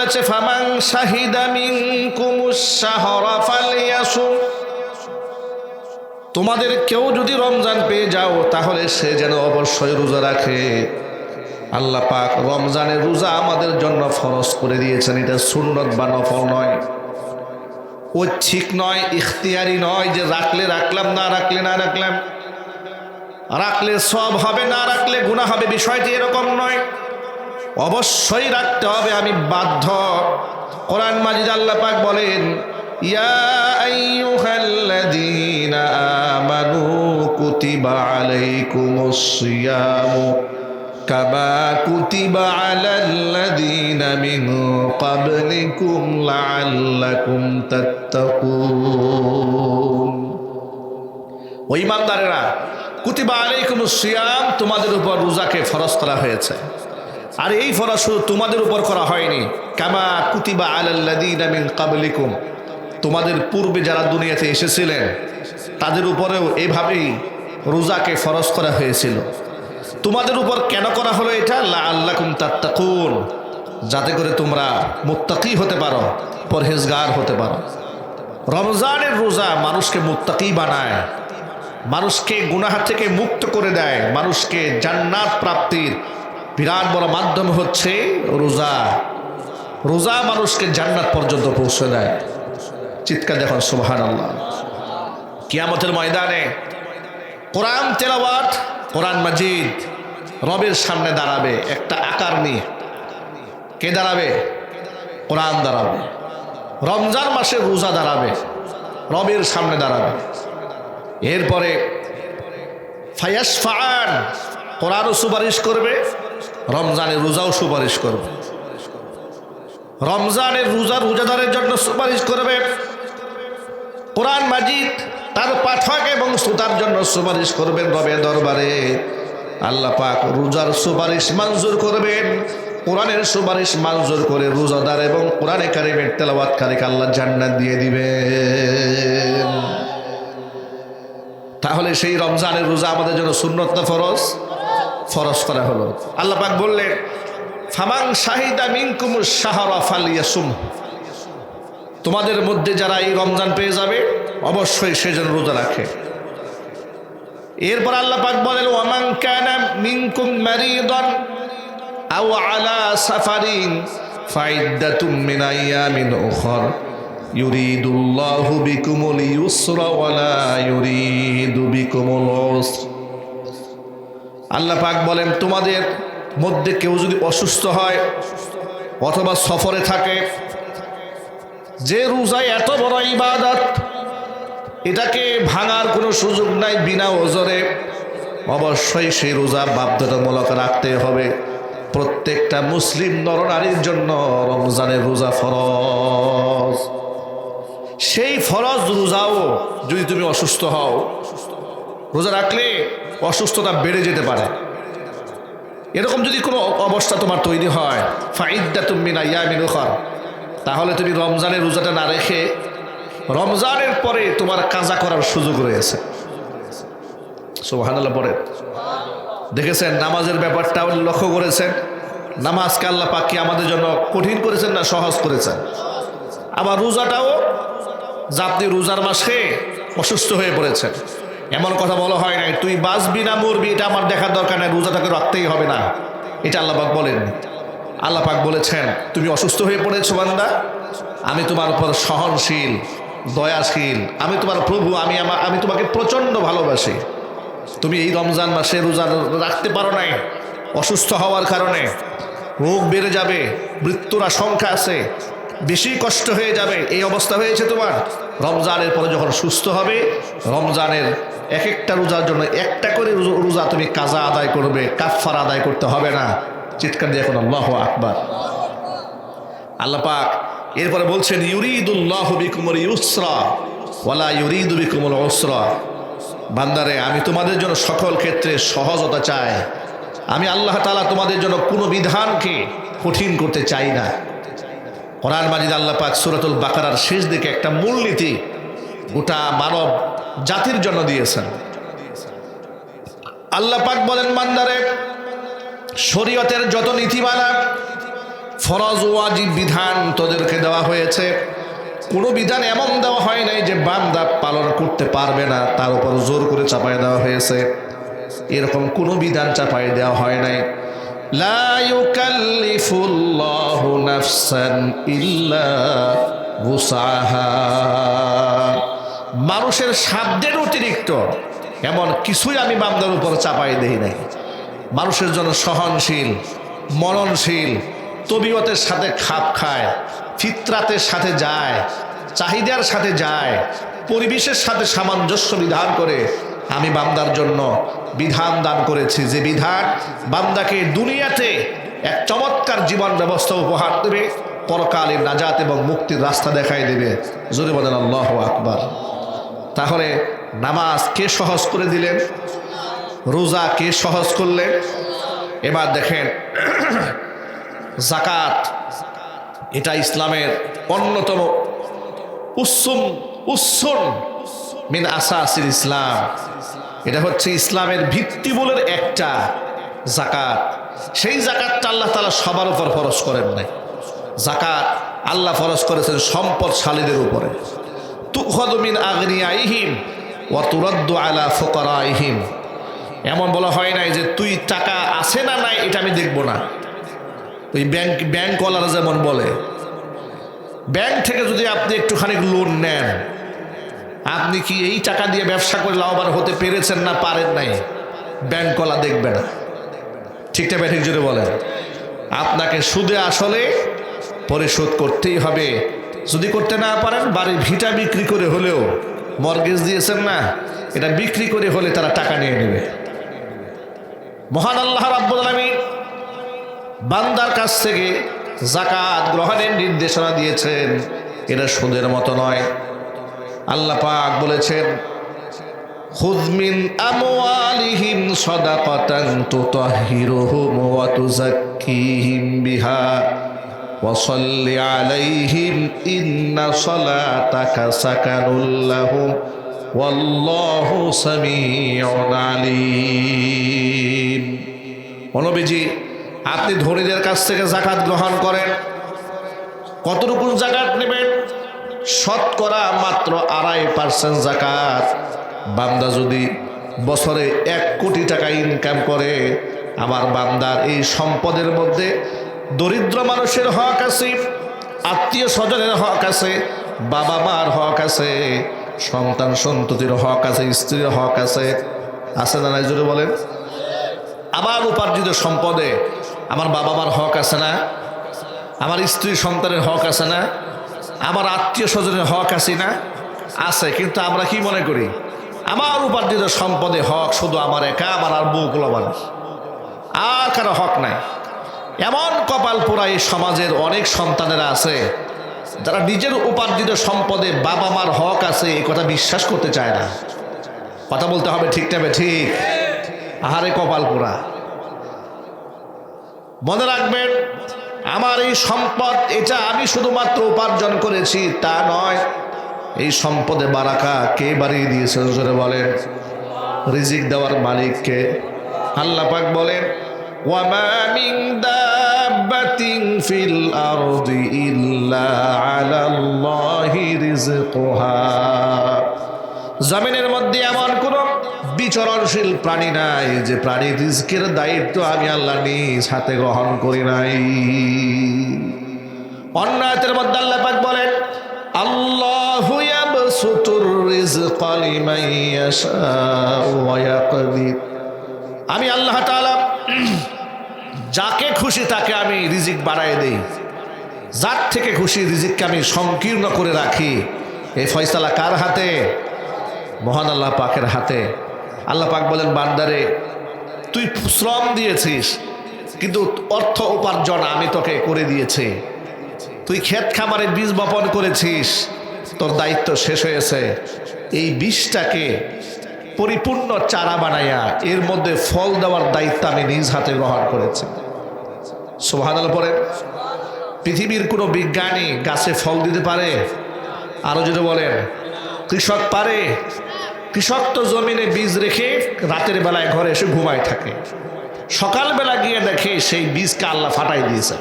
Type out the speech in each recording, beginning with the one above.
বলেছে ফামান শাহিদা মিনকুমুশ শাহরা ফালইয়াসুম, তোমাদের কেউ যদি রমজান পেয়ে যাও তাহলে সে যেন অবশ্যই রোজা রাখে। আল্লাহ পাক রমজানের রোজা আমাদের জন্য ফরজ করে দিয়েছেন। এটা সুন্নত বা নফল নয়, ঐচ্ছিক নয়, ইখতিয়ারি নয় যে রাখলে রাখলাম, না রাখলে না রাখলাম, রাখলে সওয়াব হবে না রাখলে গুনাহ হবে, বিষয়টি এরকম নয়। অবশ্যই রাখতে হবে, আমি বাধ্য। কোরআন মাজিদ আল্লাহ পাক বলেন ইয়া আইয়ুহাল্লাযীনা আমানু কুতিবা আলাইকুমুস সিয়ামু কামা কুতিবা আলাল্লাযীনা মিন ক্বাবলিকুম লাআল্লাকুম তাত্তাকুন। ও ঈমানদারেরা, কুতিবা আলাইকুমুস সিয়াম, তোমাদের উপর রোজাকে ফরজ করা হয়েছে। আর এই ফরজ শুধু তোমাদের উপর করা হয়নি, কামা কুতিবা আলাল্লাযীনা মিন ক্বাবলিকুম, তোমাদের পূর্বে যারা দুনিয়াতে এসেছিলেন তাদের উপরেও এভাবেই রোজাকে ফরজ করা হয়েছিল। তোমাদের উপর কেন করা হলো এটা? লাআল্লাকুম তাত্তাকুন, যাতে করে তোমরা মুত্তাকি হতে পারো, পরহেজগার হতে পারো। রমজানের রোজা মানুষকে মুত্তাকি বানায়, মানুষকে গুনাহ থেকে মুক্ত করে দেয়, মানুষকে জান্নাত প্রাপ্তির বিরাট বড় মাধ্যম হচ্ছে রোজা। রোজা মানুষকে জান্নাত পর্যন্ত পৌঁছে দেয়। চিৎকার দেখুন সুবহানাল্লাহ। কিয়ামতের ময়দানে কোরআন তেলাওয়াত, কোরআন মাজিদ রবের সামনে দাঁড়াবে একটা আকার নিয়ে। কে দাঁড়াবে? কোরআন দাঁড়াবে। রমজান মাসে রোজা দাঁড়াবে, রবের সামনে দাঁড়াবে। এরপরে ফায়াশফাআন, কোরআনও সুপারিশ করবে, রমজানের রোজাও সুপারিশ করবে। রমজানের রোজা রোজাদারের জন্য সুপারিশ করবে, কোরআন মাজিদ তার পাঠক এবং শ্রোতার জন্য সুপারিশ করবেন রবের দরবারে। আল্লাহ পাক রোজার সুপারিশ মঞ্জুর করবেন, কোরআনের সুপারিশ মঞ্জুর করে রোজাদার এবং কোরআনে কারিমের তেলাওয়াতকারীকে আল্লাহ জান্নাত দিয়ে দিবেন। তাহলে সেই রমজানের রোজা আমাদের জন্য সুন্নত না ফরজ? ফরজ করা হলো। আল্লাহ পাক বললেন ফামান শাহিদা মিনকুমুশ শাহরা ফালইয়াসুম, তোমাদের মধ্যে যারা এই রমজান পেয়ে যাবে অবশ্যই সে যেন রোজা রাখে। এরপর আল্লাহ পাক বলেন ওয়ামান কানা মিনকুম মারিদান আও আলা সাফারিন ফাইদ্দাতুম মিন আইয়ামিন উখর ইউরিদুল্লাহু বিকুমুল ইউসরা ওয়ালা ইউরিদু বিকুমুল উসর। আল্লাহ পাক বলেন তোমাদের মধ্যে কেউ যদি অসুস্থ হয় অথবা সফরে থাকে, যে রোজা এত বড় ইবাদত, এটাকে ভাঙার কোনো সুযোগ নাই বিনা ওজরে, অবশ্যই সেই রোজা বাধ্যতামূলক রাখতে হবে। প্রত্যেকটা মুসলিম নরনারীর জন্য রমজানের রোজা ফরজ। সেই ফরজ রোজাও যদি তুমি অসুস্থ হও, রোজা রাখলে অসুস্থতা বেড়ে যেতে পারে। এরকম যদি কোনো অবস্থা তোমার তৈরি হয় ফাইদ্দাতুম মিন আইয়ামিন উখর, তাহলে তুমি রমজানের রোজাটা না রেখে রমজানের পরে তোমার কাজা করার সুযোগ রয়েছে। সুবহানাল্লাহ পড়ে দেখেছেন, নামাজের ব্যাপারটাও লক্ষ্য করেছেন। নামাজকে আল্লাহ পাক কি আমাদের জন্য কঠিন করেছেন না সহজ করেছেন? আবার রোজাটাও, আপনি রোজার মাসে অসুস্থ হয়ে পড়েছেন, এমন কথা বলা হয় নাই তুই বাঁচবি না মরবি এটা আমার দেখার দরকার নাই, রোজাটাকে রাখতেই হবে না, এটা আল্লাহ পাক বলেন। আল্লাহ পাক বলেছেন তুমি অসুস্থ হয়ে পড়েছো বান্দা, আমি তোমার উপর সহনশীল, দয়াশীল, আমি তোমার প্রভু, আমি তোমাকে প্রচণ্ড ভালোবাসি। তুমি এই রমজান মাসে রোজা রাখতে পারো নাই, অসুস্থ হওয়ার কারণে রোগ বেড়ে যাবে, মৃত্যুর আশঙ্কা আছে, বেশি কষ্ট হয়ে যাবে, এই অবস্থা হয়েছে তোমার। রমজানের পরে যখন সুস্থ হবে, রমজানের এক একটা রোজার জন্য একটা করে রোজা তুমি কাজা আদায় করবে, কাফফারা আদায় করতে হবে না। চিৎকার দিয়ে এখন আল্লাহু আকবার। আল্লাহ পাক এরপরে বলছেন ইউরিদুল্লাহু বিকুমুল ইউসরা ওয়ালা ইউরিদু বিকুমুল উসরা। বান্দারে, আমি তোমাদের জন্য সকল ক্ষেত্রে সহজতা চাই, আমি আল্লাহ তাআলা তোমাদের জন্য কোনো বিধানকে কঠিন করতে চাই না। কোরআন মাজিদ আল্লাহ পাক সূরাতুল বাকারার শেষ দিকে একটা মূলনীতি গোটা মানব জাতির জন্য দিয়েছেন। আল্লাহ পাক বলেন বান্দারে, শরীয়তের যত নীতিমালা ফরজ ওয়াজিব বিধান তোদেরকে দেওয়া হয়েছে। কোনো বিধান এমন দেওয়া হয় নাই যে বান্দা পালন করতে পারবে না, তার উপর জোর করে চাপায় দেওয়া হয়েছে। এরকম কোনো বিধান চাপায় দেওয়া হয় নাই। লা ইউকাল্লিফুল্লাহু নাফসান ইল্লা উসআহা। মানুষের সাধ্যের অতিরিক্ত এমন কিছুই আমি বান্দার উপর চাপাই দেই নাই। মানুষের জন্য সহনশীল, মননশীল, তবিয়তের সাথে খাপ খায়, ফিতরাতের সাথে যায়, চাহিদার সাথে যায়, পরিবেশের সাথে সামঞ্জস্য বিধান করে আমি বান্দার জন্য বিধান দান করেছি, যে বিধান বান্দাকে দুনিয়াতে এক চমৎকার জীবন ব্যবস্থা উপহার দেবে, পরকালের নাজাত এবং মুক্তির রাস্তা দেখাই দেবে। জোরে বলেন আল্লাহু আকবার। তাহলে নামাজ কে সহজ করে দিলেন? রোজা কে সহজ করলেন? এবার দেখেন যাকাত, এটা ইসলামের অন্যতম উসুন মিন আসাসিল ইসলাম। এটা হচ্ছে ইসলামের ভিত্তিমূলের একটা যাকাত। সেই যাকাতটা আল্লাহ তাআলা সবার উপর ফরজ করেন নাই। যাকাত আল্লাহ ফরজ করেছেন সম্পদশালীদের উপরে। তুখাযু মিন আগনিয়াইহিম ওয়া তুরাদ্দু আলা ফুকারাইহিম। এমন বলা হয় নাই যে তুই টাকা আছে না নাই এটা আমি দেখব না। ওই ব্যাংকওয়ালারা যেমন বলে, ব্যাংক থেকে যদি আপনি একটুখানি লোন নেন, আপনি কি এই টাকা দিয়ে ব্যবসা করে লাভবান হতে পেরেছেন না পারেন নাই, ব্যাংকওয়ালা দেখবে না। ঠিকটা ব্যাঠিক জুড়ে বলেন। আপনাকে সুদে আসলে পরিশোধ করতেই হবে। যদি করতে না পারেন, বাড়ির ভিটা বিক্রি করে হলেও, মর্গেজ দিয়েছেন না, এটা বিক্রি করে হলে তারা টাকা নিয়ে নেবে। মহান আল্লাহ রাব্বুল আলামিন বান্দার কাছ থেকে যাকাত গ্রহণের নির্দেশনা দিয়েছেন। এটা সুদের মতো নয়। আল্লাহ পাক বলেছেন, খুয মিন আমওয়ালিহিম সাদাকাতান তুতাহহিরুহুম ওয়া তুযাক্কিহিম বিহা ওয়া সাল্লি আলাইহিম ইন্না সালাতাকা সাকানুল লাহুম ওয়াল্লাহু সামিউন আলীম। নবীজি, আপনি ধনীদের কাছ থেকে যাকাত গ্রহণ করেন। কতটুকু যাকাত নেবেন? শতকরা মাত্র 2.5% যাকাত। বান্দা যদি বছরে 1 কোটি টাকা ইনকাম করে, আমার বান্দার এই সম্পদের মধ্যে দরিদ্র মানুষের হক আছে, আত্মীয় স্বজনের হক আছে, বাবা মার হক আছে, সন্তান সন্ততির হক আছে, স্ত্রীর হক আছে। আছে না নাই জোরে বলেন? আমার উপার্জিত সম্পদে আমার বাবা মার হক আছে না? আমার স্ত্রী সন্তানের হক আছে না? আমার আত্মীয় স্বজনের হক আছে না? আছে। কিন্তু আমরা কি মনে করি? আমার উপার্জিত সম্পদে হক শুধু আমার একা, আমার আর বউগুলো মানুষ, আর কারো হক নাই। এমন কপাল পোড়া এই সমাজের অনেক সন্তানেরা আছে যারা নিজের উপার্জিত সম্পদে বাবা মার হক আছে এই কথা বিশ্বাস করতে চায় না। কথা বলতে হবে, ঠিক না ঠিক? আহারে কপাল পোড়া। মনে রাখবেন, আমার এই সম্পদ এটা আমি শুধুমাত্র উপার্জন করেছি তা নয়। এই সম্পদে বারাকা কে বাড়িয়ে দিয়েছে জোরে বলেন? রিজিক দেওয়ার মালিককে। আল্লাহ পাক বলেন, ওয়ামা মিন দাব্বাতিন ফিল আরদি ইল্লা আলাল্লাহি রিজকুহা। জমিনের মধ্যে এমন কোন বিচরণশীল প্রাণী নাই যে প্রাণীর রিজকের দায়িত্ব আমি আল্লাহ নিজ হাতে গ্রহণ করি নাই। অন্য আয়াতের মধ্যে আল্লাহ পাক বলেন, আল্লাহু ইয়াবসুতুর রিজকা লিমান ইয়াশাউ ওয়া ইয়াকদির। আমি আল্লাহ তাআলা যাকে খুশি তাকে আমি রিজিক বাড়ায় দেই, যার থেকে খুশি রিজিককে আমি সংকীর্ণ করে রাখি। এই ফয়সালা কার হাতে? মহান আল্লাহ পাকের হাতে। আল্লাহ পাক বলেন, বান্দারে তুই শ্রম দিয়েছিস, কিন্তু অর্থ উপার্জন আমি তোকে করে দিয়েছি। তুই ক্ষেত খামারে বীজ বপন করেছিস, তোর দায়িত্ব শেষ হয়েছে। এই বীজটাকে পরিপূর্ণ চারা বানাইয়া এর মধ্যে ফল দেওয়ার দায়িত্ব আমি নিজ হাতে গ্রহণ করেছি। সুবহানাল্লাহ পড়েন। পৃথিবীর কোনো বিজ্ঞানী গাছে ফল দিতে পারে? আরো যদি বলেন, কৃষক পারে? কৃষক তো জমিনে বীজ রেখে রাতের বেলায় ঘরে এসে ঘুমায় থাকে, সকালবেলা গিয়ে দেখে সেই বীজকে আল্লাহ ফাটাই দিয়েছে।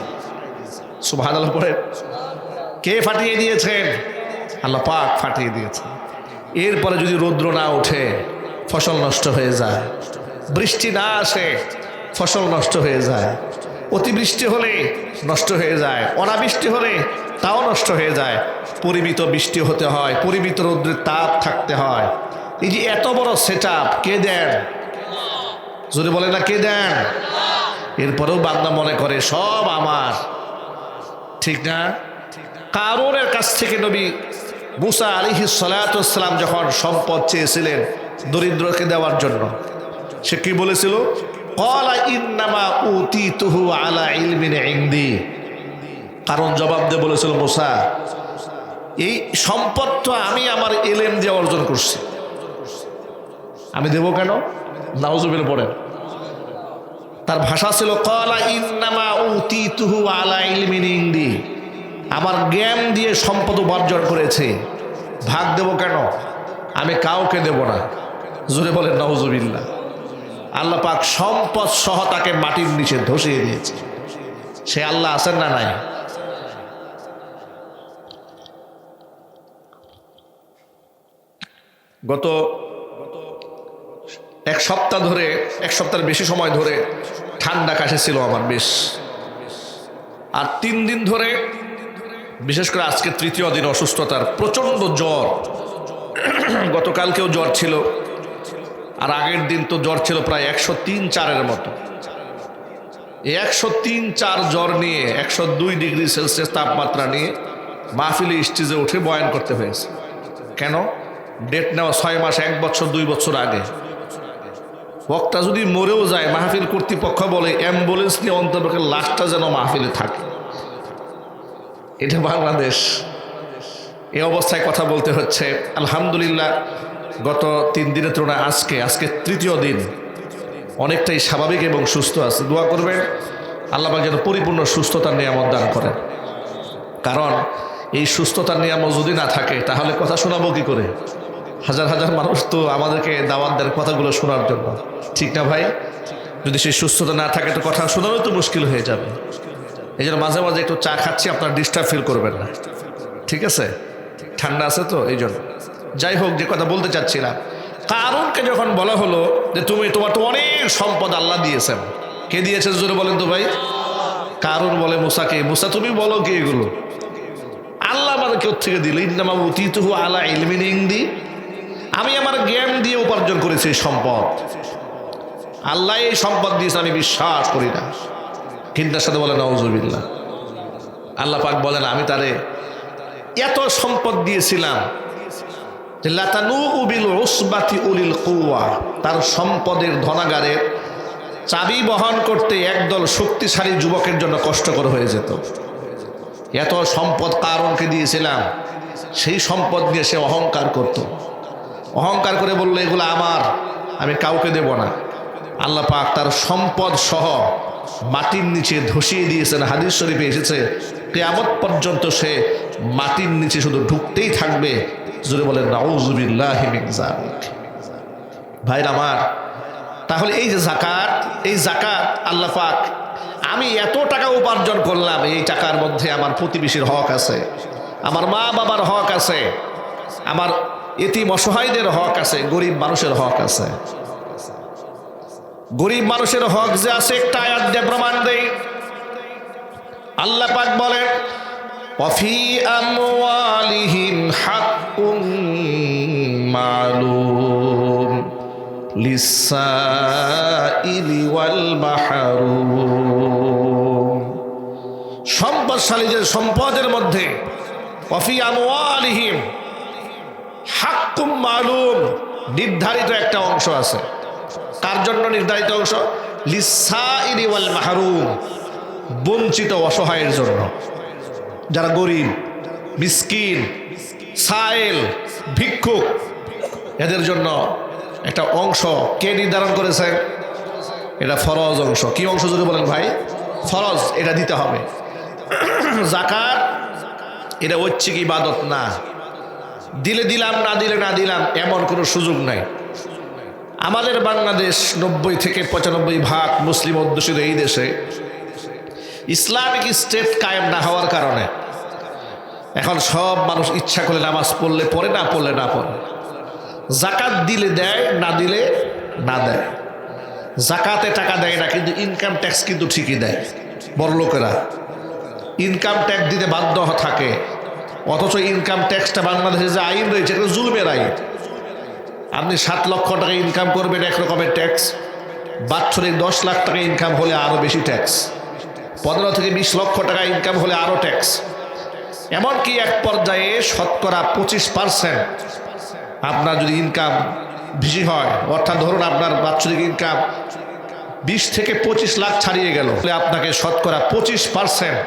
সুবহানাল্লাহ পড়ে। কে ফাটিয়ে দিয়েছেন? আল্লাহ পাক ফাটিয়ে দিয়েছেন। এরপরে যদি রৌদ্র না ওঠে ফসল নষ্ট হয়ে যায়, বৃষ্টি না আসে ফসল নষ্ট হয়ে যায়, অতিবৃষ্টি হলে নষ্ট হয়ে যায়, অনাবৃষ্টি হলে তাও নষ্ট হয়ে যায়, পরিমিত বৃষ্টি হতে হয়, পরিমিত রৌদ্রের তাপ থাকতে হয়। এই যে এত বড় সেটআপ কে দেন? যদি বলে না কে দেন? এরপরেও বান্দা মনে করে সব আমার, ঠিক না? কারুনের কাছ থেকে নবী মুসা আলাইহিস সালাতু ওয়াস সালাম যখন সম্পদ চেয়েছিলেন দরিদ্রকে দেওয়ার জন্য, সে কি বলেছিল? ক্বালা ইন্নামা উতিতুহু আলা ইলমিন ইনদি। কারণ জবাব দিয়ে বলেছিল, মুসা এই সম্পদ তো আমি আমার ইলম দিয়ে অর্জন করছি, আমি দেব কেন? নাউজুবিল্লাহ পড়েন। তার ভাষা ছিল ক্বালা ইন্নামা উতিতুহু আলা ইলমিন ইনদি, আমার জ্ঞান দিয়ে সম্পদ উপার্জন করেছে, ভাগ দেব কেন? আমি কাউকে দেব না। জোরে বলেন নাউজুবিল্লাহ। আল্লাহ পাক সম্পদ সহ তাকে মাটির নিচে ধসিয়ে দিয়েছে। সে আল্লাহ আছেন না নাই? গত এক সপ্তাহ ধরে, এক সপ্তাহের বেশি সময় ধরে ঠান্ডা কাশি ছিল আমার বেশ, আর 3 দিন ধরে, বিশেষ করে আজকে তৃতীয় দিন অসুস্থতার, প্রচণ্ড জ্বর। গতকালকেও জ্বর ছিল, আর আগের দিন তো জ্বর ছিল প্রায় 103-104 মতো। এই 103-104 জ্বর নিয়ে 102 ডিগ্রি সেলসিয়াস তাপমাত্রা নিয়ে মাহফিলে স্টেজে উঠে বয়ান করতে হয়েছে। কেন? ডেট নেওয়া 6 মাস, 1 বছর, 2 বছর আগে। বক্তা যদি মরেও যায়, মাহফিল কর্তৃপক্ষ বলে অ্যাম্বুলেন্স নিয়ে অন্তপক্ষে লাশটা যেন মাহফিলে থাকে। এটা বাংলাদেশ। এই অবস্থায় কথা বলতে হচ্ছে। আলহামদুলিল্লাহ গত 3 দিনের তুলনায় আজকে তৃতীয় দিন অনেকটাই স্বাভাবিক এবং সুস্থ আছে। দোয়া করবেন আল্লাহ পাক যেন পরিপূর্ণ সুস্থতার নিয়ামত দান করেন। কারণ এই সুস্থতার নিয়ামত যদি না থাকে তাহলে কথা শোনাবো কি করে? হাজার হাজার মানুষ তো আমাদেরকে দাওয়াত দেন কথাগুলো শোনার জন্য, ঠিক না ভাই? যদি সেই সুস্থতা না থাকে তো কথা শোনানো তো মুশকিল হয়ে যাবে। এই জন্য মাঝে মাঝে একটু চা খাচ্ছি, আপনার ডিস্টার্ব ফিল করবেন না, ঠিক আছে? ঠান্ডা আছে তো এই জন্য। যাই হোক, যে কথা বলতে চাচ্ছিলাম, কারুনকে যখন বলা হলো যে তোমার তো অনেক সম্পদ আল্লাহ দিয়েছেন, কে দিয়েছে জোরে বলেন তো ভাই? কারুন বলে মুসাকে, মুসা তুমি বলো কি এগুলো? আল্লাহ আমাদের কেউ থেকে দিল, ইন্নামা উতিতুহু আলা ইলমিন ইনদি, আমি আমার জ্ঞান দিয়ে উপার্জন করেছি এই সম্পদ। আল্লাহ এই সম্পদ দিয়েছে, আমি বিশ্বাস করি না। কিন্তু তার সাথে বলেন নাউজুবিল্লাহ। আল্লাহ পাক বলেন আমি তারে এত সম্পদ দিয়েছিলাম যে লাতানু বিল উসবাতি উলিল কুওয়া, তার সম্পদের ধনাগারের চাবি বহন করতে একদল শক্তিশালী যুবকের জন্য কষ্টকর হয়ে যেত। এত সম্পদ কারণকে দিয়েছিলাম, সেই সম্পদ দিয়ে সে অহংকার করত। অহংকার করে বললো এগুলো আমার, আমি কাউকে দেব না। আল্লাহ পাক তার সম্পদ সহ মাটির নিচে ধসিয়ে দিয়েছেন। হাদিস শরীফে এসেছে কিয়ামত পর্যন্ত সে মাটির নিচে শুধু ঢুকতেই থাকবে। জোরে বলেন নাউযুবিল্লাহি মিন যালিক। ভাইরা আমার, তাহলে এই যে যাকাত, এই যাকাত আল্লাহ পাক, আমি এত টাকা উপার্জন করলাম, এই টাকার মধ্যে আমার প্রতিবেশীর হক আছে, আমার মা বাবার হক আছে, আমার এতিম অসহায়দের হক আছে, গরিব মানুষের হক আছে। গরিব মানুষের হক যে আছে একটা আয়াত দিয়ে প্রমাণ দেই। আল্লাহ পাক বলেন ওয়াফি আমওয়ালিহিম হাক্কুম মালুম লিসাইলি ওয়াল মাহরুম। সম্পদশালীদের সম্পদের মধ্যে ওয়াফি আমওয়ালিহিম হাক্কুম মালুম, নির্ধারিত একটা অংশ আছে। কার জন্য নির্ধারিত অংশ? লিসাইলি ওয়াল মাহরুম, বঞ্চিত অসহায়ের জন্য। যারা গরিব, মিসকিন, সাইল, ভিক্ষুক, এদের জন্য একটা অংশ কে নির্ধারণ করেছে? এটা ফরজ অংশ। কি অংশ যদি বলেন ভাই? ফরজ, এটা দিতে হবে। যাকাত এটা ঐচ্ছিক ইবাদত না, দিলে দিলাম, না দিলে না দিলাম এমন কোনো সুযোগ নাই। আমাদের বাংলাদেশ 90 থেকে 95% মুসলিম অধ্যুষিত এই দেশে ইসলামিক স্টেট কায়েম না হওয়ার কারণে এখন সব মানুষ ইচ্ছা করে নামাজ পড়লে পড়ে, না পড়লে না পড়ে। জাকাত দিলে দেয়, না দিলে না দেয়। জাকাতে টাকা দেয় না, কিন্তু ইনকাম ট্যাক্স কিন্তু ঠিকই দেয়। বড় লোকেরা ইনকাম ট্যাক্স দিতে বাধ্য থাকে, অথচ ইনকাম ট্যাক্সটা বাংলাদেশে যে আইন রয়েছে এটা জুলুমের আইন। আপনি 7 লক্ষ টাকা ইনকাম করবেন এক রকমের ট্যাক্স, বাৎসরিক 10 লাখ টাকা ইনকাম হলে আরও বেশি ট্যাক্স, 15 থেকে 20 লক্ষ টাকা ইনকাম হলে আরও ট্যাক্স। এমনকি এক পর্যায়ে শতকরা 25% আপনার যদি ইনকাম বেশি হয়, অর্থাৎ ধরুন আপনার বাৎসরিক ইনকাম 20 থেকে 25 লাখ ছাড়িয়ে গেল, তাহলে আপনাকে শতকরা 25%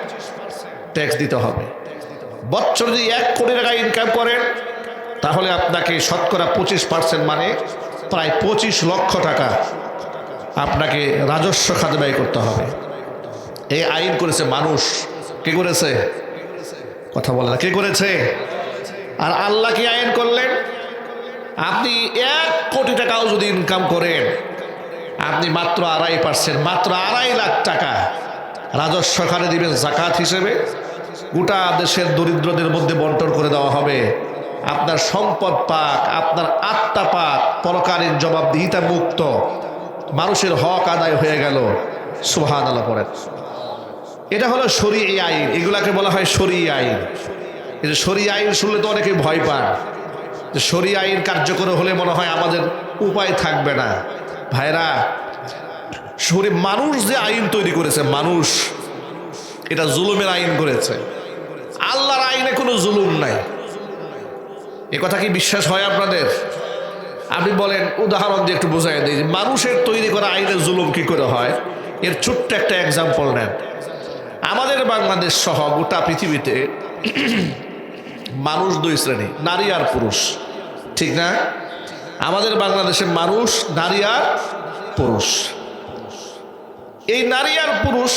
ট্যাক্স দিতে হবে। বছরে যদি 1 কোটি টাকা ইনকাম করেন তাহলে আপনাকে শতকরা 25% মানে প্রায় 25 লক্ষ টাকা আপনাকে রাজস্ব খাতে ব্যয় করতে হবে। এই আইন করেছে মানুষ। কে করেছে? কথা বলে না, কে করেছে? আর আল্লাহ কি আইন করলেন? আপনি 1 কোটি টাকাও যদি ইনকাম করেন, আপনি মাত্র 2.5%, মাত্র 2.5 লাখ টাকা রাজস্ব খাতে দিবেন জাকাত হিসেবে। গোটা দেশের দরিদ্রদের মধ্যে বন্টন করে দেওয়া হবে। আপনার সম্পদ পাক, আপনার আত্মা পাক, পরকালীন জবাবদিহিতা মুক্ত, মানুষের হক আদায় হয়ে গেল। সুবহানাল্লাহ পড়েন। এটা হলো শরীয়ী আইন, এগুলাকে বলা হয় শরীয়ী আইন। এই যে শরীয়ী আইন শুনলে তো অনেকে ভয় পান, যে শরীয়ী আইন কার্যকর হলে মনে হয় আমাদের উপায় থাকবে না। ভাইরা, মানুষ যে আইন তৈরি করেছে, মানুষ এটা জুলুমের আইন করেছে। আল্লাহর আইনে কোনো জুলুম নাই। এ কথা কি বিশ্বাস হয় আপনাদের? আপনি বলেন, উদাহরণ দিয়ে একটু বোঝাই দিই, মানুষের তৈরি করা আইনে জুলুম কি করে হয়। এর ছোট্ট একটা এক্সাম্পল নেন। আমাদের বাংলাদেশ সহ গোটা পৃথিবীতে মানুষ 2 শ্রেণী, নারী আর পুরুষ, ঠিক না? আমাদের বাংলাদেশের মানুষ নারী আর পুরুষ। এই নারী আর পুরুষ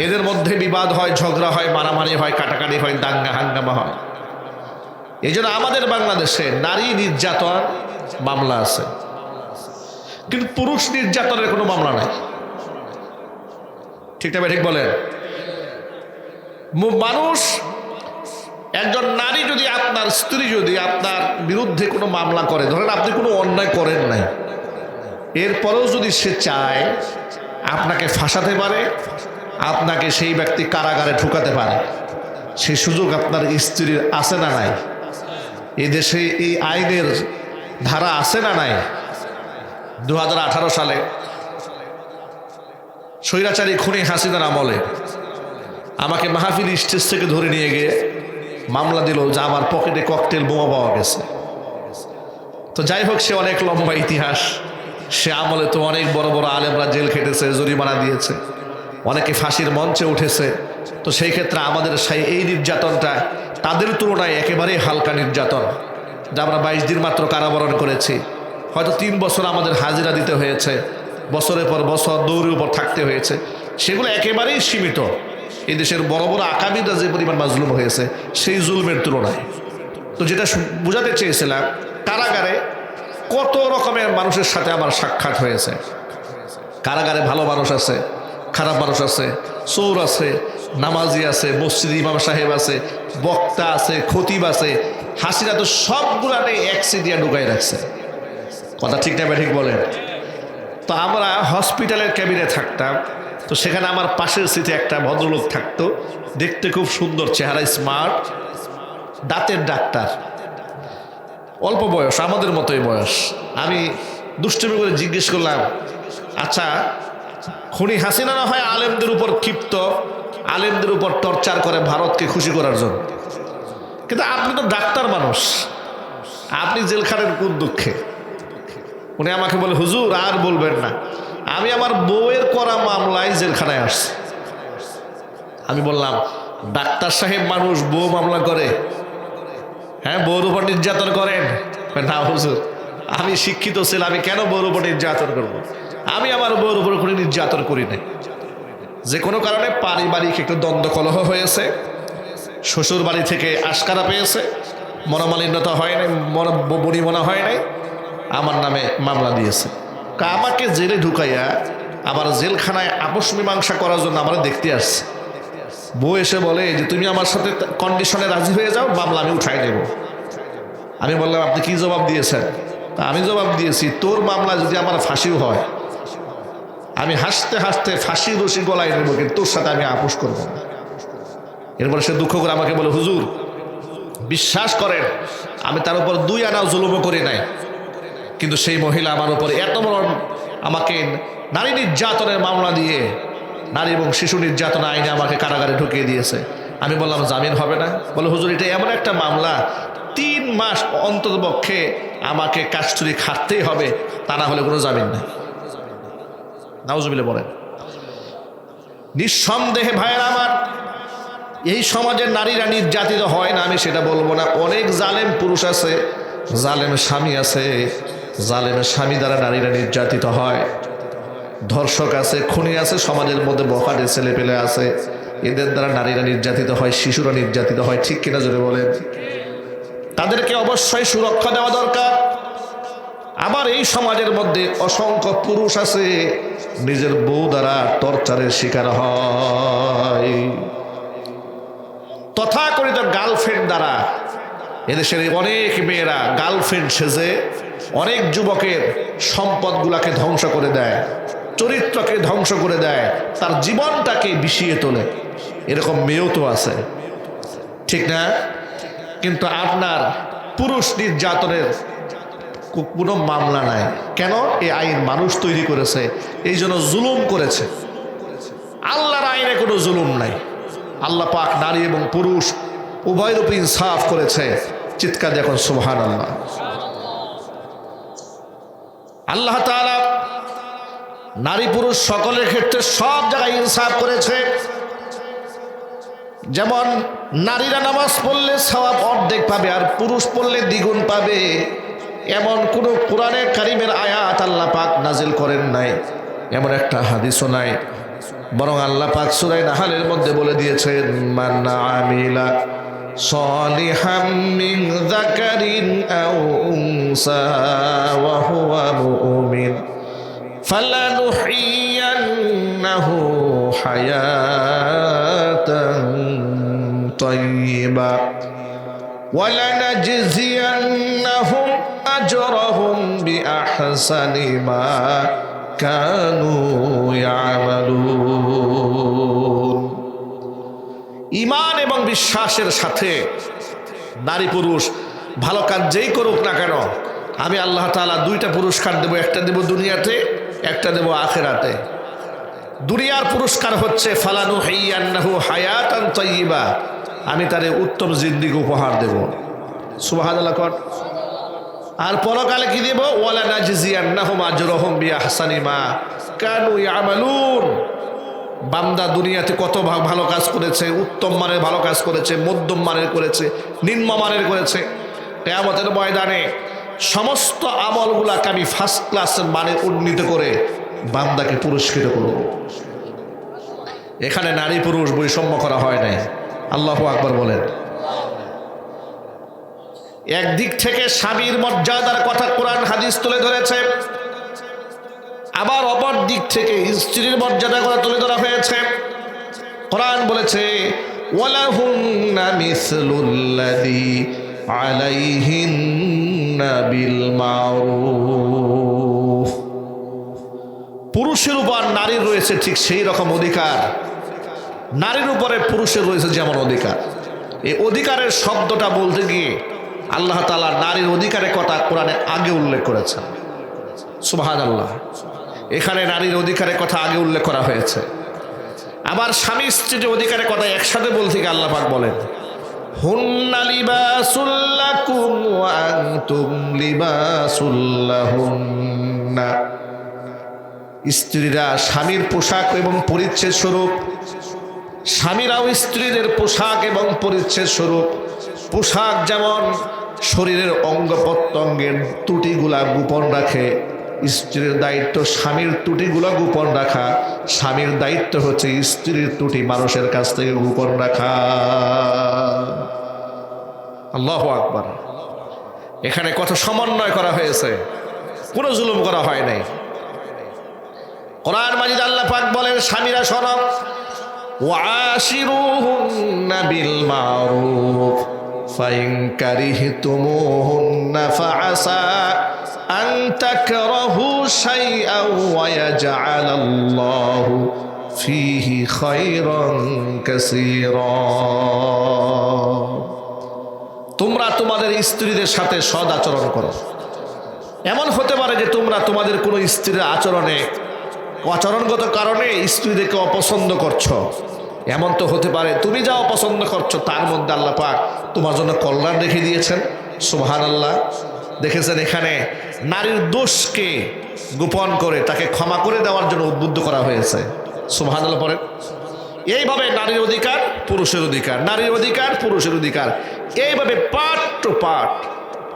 এদের মধ্যে বিবাদ হয়, ঝগড়া হয়, মারামারি হয়, কাটাকাটি হয়, দাঙ্গা হাঙ্গামা হয়। এই জন্য আমাদের বাংলাদেশে নারী নির্যাতন মামলা আছে, কিন্তু পুরুষ নির্যাতনের কোনো মামলা নাই। ঠিক না? ঠিক বলেন। মানুষ, একজন নারী যদি, আপনার স্ত্রী যদি আপনার বিরুদ্ধে কোনো মামলা করে, ধরেন আপনি কোনো অন্যায় করেন নাই, এরপরেও যদি সে চায় আপনাকে ফাঁসাতে পারে, আপনাকে সেই ব্যক্তি কারাগারে ঢুকাতে পারে। সেই সুযোগ আপনার স্ত্রীর আছে না নাই? এই দেশে এই আইনের ধারা আছে না নাই? 2018 সালে স্বৈরাচারী খুনি হাসিনার আমলে আমাকে মাহফিল স্টেজ থেকে ধরে নিয়ে গিয়ে মামলা দিল যে আমার পকেটে ককটেল বোমা পাওয়া গেছে। তো যাই হোক, সে অনেক লম্বা ইতিহাস। সে আমলে তো অনেক বড় বড় আলেমরা জেল খেটেছে, জরিমানা দিয়েছে, অনেকে ফাঁসির মঞ্চে উঠেছে। তো সেই ক্ষেত্রে আমাদের এই নির্যাতনটা তাদের তুলনায় একেবারেই হালকা নির্যাতন, যা আমরা 22 দিন মাত্র কারাবরণ করেছি। হয়তো 3 বছর আমাদের হাজিরা দিতে হয়েছে, বছরের পর বছর দৌড়ের উপর থাকতে হয়েছে। সেগুলো একেবারেই সীমিত এই দেশের বড় বড় আকাবিরা যে পরিমাণ মাজলুম হয়েছে সেই জুলমের তুলনায়। তো যেটা বোঝাতে চেয়েছিলাম, কারাগারে কত রকমের মানুষের সাথে আমার সাক্ষাৎ হয়েছে। কারাগারে ভালো মানুষ আছে, খারাপ মানুষ আছে, চোর আছে, নামাজি আছে, মসজিদ ইমাম সাহেব আছে, বক্তা আছে, খতিব আছে। হাসিনা তো সবগুলানে একসিডিয়া ঢুকাই রাখছে। কথা ঠিক না ঠিক বলেন? তো আমরা হসপিটালের ক্যাবিনে থাকতাম, তো সেখানে আমার পাশের সিটে একটা ভদ্রলোক থাকতো, দেখতে খুব সুন্দর, চেহারা স্মার্ট, দাঁতের ডাক্তার, অল্প বয়স, আমাদের মতোই বয়স। আমি দুষ্টুমি করে জিজ্ঞেস করলাম, আচ্ছা খুনি হাসিনা না হয় আলেমদের উপর ক্ষিপ্ত, আলেমদের উপর টর্চার করে ভারতকে খুশি করার জন্য, কিন্তু আপনি তো ডাক্তার মানুষ, আপনি জেল খাটেন কোন দুঃখে? উনি আমাকে বলে, হুজুর আর বলবেন না, আমি আমার বউয়ের করা মামলায় জেলখানায় আসছি। আমি বললাম, ডাক্তার সাহেব মানুষ, বউ মামলা করে? হ্যাঁ, বউর উপর নির্যাতন করেন? না হুজুর, আমি শিক্ষিত ছেলে, আমি কেন বউর উপর নির্যাতন করব? আমি আমার বউর উপর কোনো নির্যাতন করি নাই। যে কোনো কারণে পারিবারিক একটু দ্বন্দ্ব কলহ হয়েছে, শ্বশুর বাড়ি থেকে আশকারা পেয়েছে, মনোমালিন্যতা হয় নাই, বনি মনে হয় নাই, আমার নামে মামলা দিয়েছে। আমাকে জেলে ঢুকাইয়া আবার জেলখানায় আপোষ মীমাংসা করার জন্য আমরা দেখতে আসছে। বউ এসে বলে যে তুমি আমার সাথে কন্ডিশনে রাজি হয়ে যাও, মামলা আমি উঠাই দেব। আমি বললাম আপনি কি জবাব দিয়েছেন? তা আমি জবাব দিয়েছি, তোর মামলা যদি আমার ফাঁসিও হয়, আমি হাসতে হাসতে ফাঁসি রশি গলায় নেব, কিন্তু তোর সাথে আমি আপোষ করবো না। এরপরে সে দুঃখ করে আমাকে বলে, হুজুর বিশ্বাস করেন আমি তার উপর 2 আনাও জুলুমও করি নাই, কিন্তু সেই মহিলা আমার উপর এত বড় আমাকে নারী নির্যাতনের মামলা দিয়ে নারী এবং শিশু নির্যাতন আইনে আমাকে কারাগারে ঢুকিয়ে দিয়েছে। আমি বললাম জামিন হবে না? বলে হুজুর এটা এমন একটা মামলা 3 মাস অন্ততপক্ষে আমাকে কাস্টডি খাটতেই হবে, তা না হলে কোনো জামিন নাই। নাউজুবিল্লাহ বলেন। নিঃসন্দেহে ভাইয়ের আমার, এই সমাজের নারীরা নির্যাতিত হয় না আমি সেটা বলবো না। অনেক জালেম পুরুষ আছে, জালেম স্বামী আছে, জালেমের স্বামী দ্বারা নারীরা নির্যাতিত হয়। ধর্ষক আছে, খুনি আছে, সমাজের মধ্যে বখাটে ছেলে পেলে আছে, এদের দ্বারা নারীরা নির্যাতিত হয়, শিশুরা নির্যাতিত হয়। ঠিক কিনা জোরে বলেন? তাদেরকে অবশ্যই সুরক্ষা দেওয়া দরকার। আবার এই সমাজের মধ্যে অসংখ্য পুরুষ আছে নিজের বউ দ্বারা টর্চারের শিকার হয়, তথাকথিত গার্লফ্রেন্ড দ্বারা। এদেশের অনেক মেয়েরা গার্লফ্রেন্ড সেজে অনেক যুবকের সম্পদগুলাকে ধ্বংস করে দেয়, চরিত্রকে ধ্বংস করে দেয়, তার জীবনটাকে বিষিয়ে তোলে। এরকম মেয়েও তো আছে, ঠিক না? কিন্তু আপনার পুরুষ নির্যাতনের কোনো মামলা নাই। কেন? এই আইন মানুষ তৈরি করেছে, এই জন্য জুলুম করেছে। আল্লাহর আইনে কোনো জুলুম নাই। আল্লাহ পাক নারী এবং পুরুষ উভয়ের উপর ইনসাফ করেছে। চিৎকার দেখুন সুবহানাল্লাহ। আল্লাহ তাআলা নারী পুরুষ সকলের ক্ষেত্রে সব জায়গায় ইনসাফ করেছে। যেমন নারীরা নামাজ পড়লে সওয়াব অর্ধেক পাবে আর পুরুষ পড়লে দ্বিগুণ পাবে, এমন কোন কোরআনে কারিমের আয়াত আল্লাহ পাক নাজিল করেন নাই, এমন একটা হাদিসও নাই। বরং আল্লাহ পাক সূরা নাহলের মধ্যে বলে দিয়েছেন, মান আমিলা সালিহাম মিন যাকারিন আও উনসা ওয়া হুয়া মুমিন ফালানুহইয়ান্নাহু হায়াতান তাইয়্যিবা ওয়ালানাজজিয়ান্নাহুম আজরাহুম বিআহসানি মা কানু ইয়ামালুন। ঈমান এবং বিশ্বাসের সাথে নারী পুরুষ ভালো কাজ যেই করুক না কেন, আমি আল্লাহ তাআলা 2টা পুরস্কার দেব। একটা দেব দুনিয়াতে, একটা দেব আখিরাতে। দুনিয়ার পুরস্কার হচ্ছে ফালানুহইয়ান্নাহু হায়াতান তাইয়্যিবা, আমি তারে উত্তম জিন্দেগি উপহার দেব। সুবহানাল্লাহ। আর পরকালে কি দেব? ওয়ালানাজজিয়ান্নাহুম আজরাহুম বিআহসানি মা কানু ইয়ামালুন। বান্দা দুনিয়াতে কত ভালো কাজ করেছে, উত্তম মানের ভালো কাজ করেছে, মধ্যম মানের করেছে, নিম্ন মানের করেছে, কিয়ামতের ময়দানে সমস্ত আমলগুলাকে আমি ফার্স্ট ক্লাসের মানে উন্নীত করে বান্দাকে পুরস্কৃত করব। এখানে নারী পুরুষ বৈষম্য করা হয় নাই। আল্লাহু আকবার বলেন। একদিক থেকে স্বামীর মর্যাদার কথা কোরআন হাদিস তুলে ধরেছে, আবার অপর দিক থেকে স্ত্রীর মর্যাদার কথা তুলে ধরা হয়েছে। কোরআন বলেছে, ওয়ালাহুন্না মিসলুল্লাযী আলাইহিন্না বিল মারুফ। পুরুষের উপর নারীর রয়েছে ঠিক সেই রকম অধিকার, নারীর উপরে পুরুষের রয়েছে যেমন অধিকার। এই অধিকারের শব্দটা বলতে গিয়ে আল্লাহ তাআলা নারীর অধিকারের কথা কোরআনে আগে উল্লেখ করেছেন। সুবহানাল্লাহ। এখানে নারীর অধিকারের কথা আগে উল্লেখ করা হয়েছে। আবার স্বামী স্ত্রীর অধিকারের কথা একসাথে বলতে গিয়ে আল্লাহ পাক বলেন, হুন্না লিবাসুল লাকুম ওয়া আনতুম লিবাসুল লাহুন্না। স্ত্রীরা স্বামীর পোশাক এবং পরিচ্ছদ স্বরূপ, স্বামীরাও স্ত্রীদের পোশাক এবং পরিচ্ছদ স্বরূপ। পোশাক যেমন শরীরের অঙ্গ প্রত্যঙ্গের ত্রুটিগুলা গোপন রাখে, স্ত্রীর দায়িত্ব স্বামীর ত্রুটিগুলা গোপন রাখা। স্বামীর দায়িত্ব হচ্ছে স্ত্রীর ত্রুটি মানুষের কাছ থেকে গোপন রাখা। আল্লাহু আকবার। এখানে কত সমন্বয় করা হয়েছে, কোনো জুলুম করা হয় নাই। কোরআন মাজিদ আল্লাহ পাক বলেন, স্বামীরা শোনো, وعاشروهن بالمعروف فإن كرهتموهن فعسى أن تكرهوا شيئا ويجعل الله فيه خيرا كثيرا। তোমরা তোমাদের স্ত্রীদের সাথে সৎ আচরণ করো। এমন হতে পারে যে তোমরা তোমাদের কোনো স্ত্রীর আচরণগত কারণে স্ত্রীদেরকে অপছন্দ করছো। এমন তো হতে পারে তুমি যা অপছন্দ করছো তার মধ্যে আল্লাহ পাক তোমার জন্য কল্যাণ রেখে দিয়েছেন। সুবহানাল্লাহ। দেখেছেন এখানে নারীর দোষকে গোপন করে তাকে ক্ষমা করে দেওয়ার জন্য উদ্বুদ্ধ করা হয়েছে। সুবহানাল্লাহ পড়েন। এইভাবে নারীর অধিকার পুরুষের অধিকার, নারীর অধিকার পুরুষের অধিকার, এইভাবে পার্ট টু পার্ট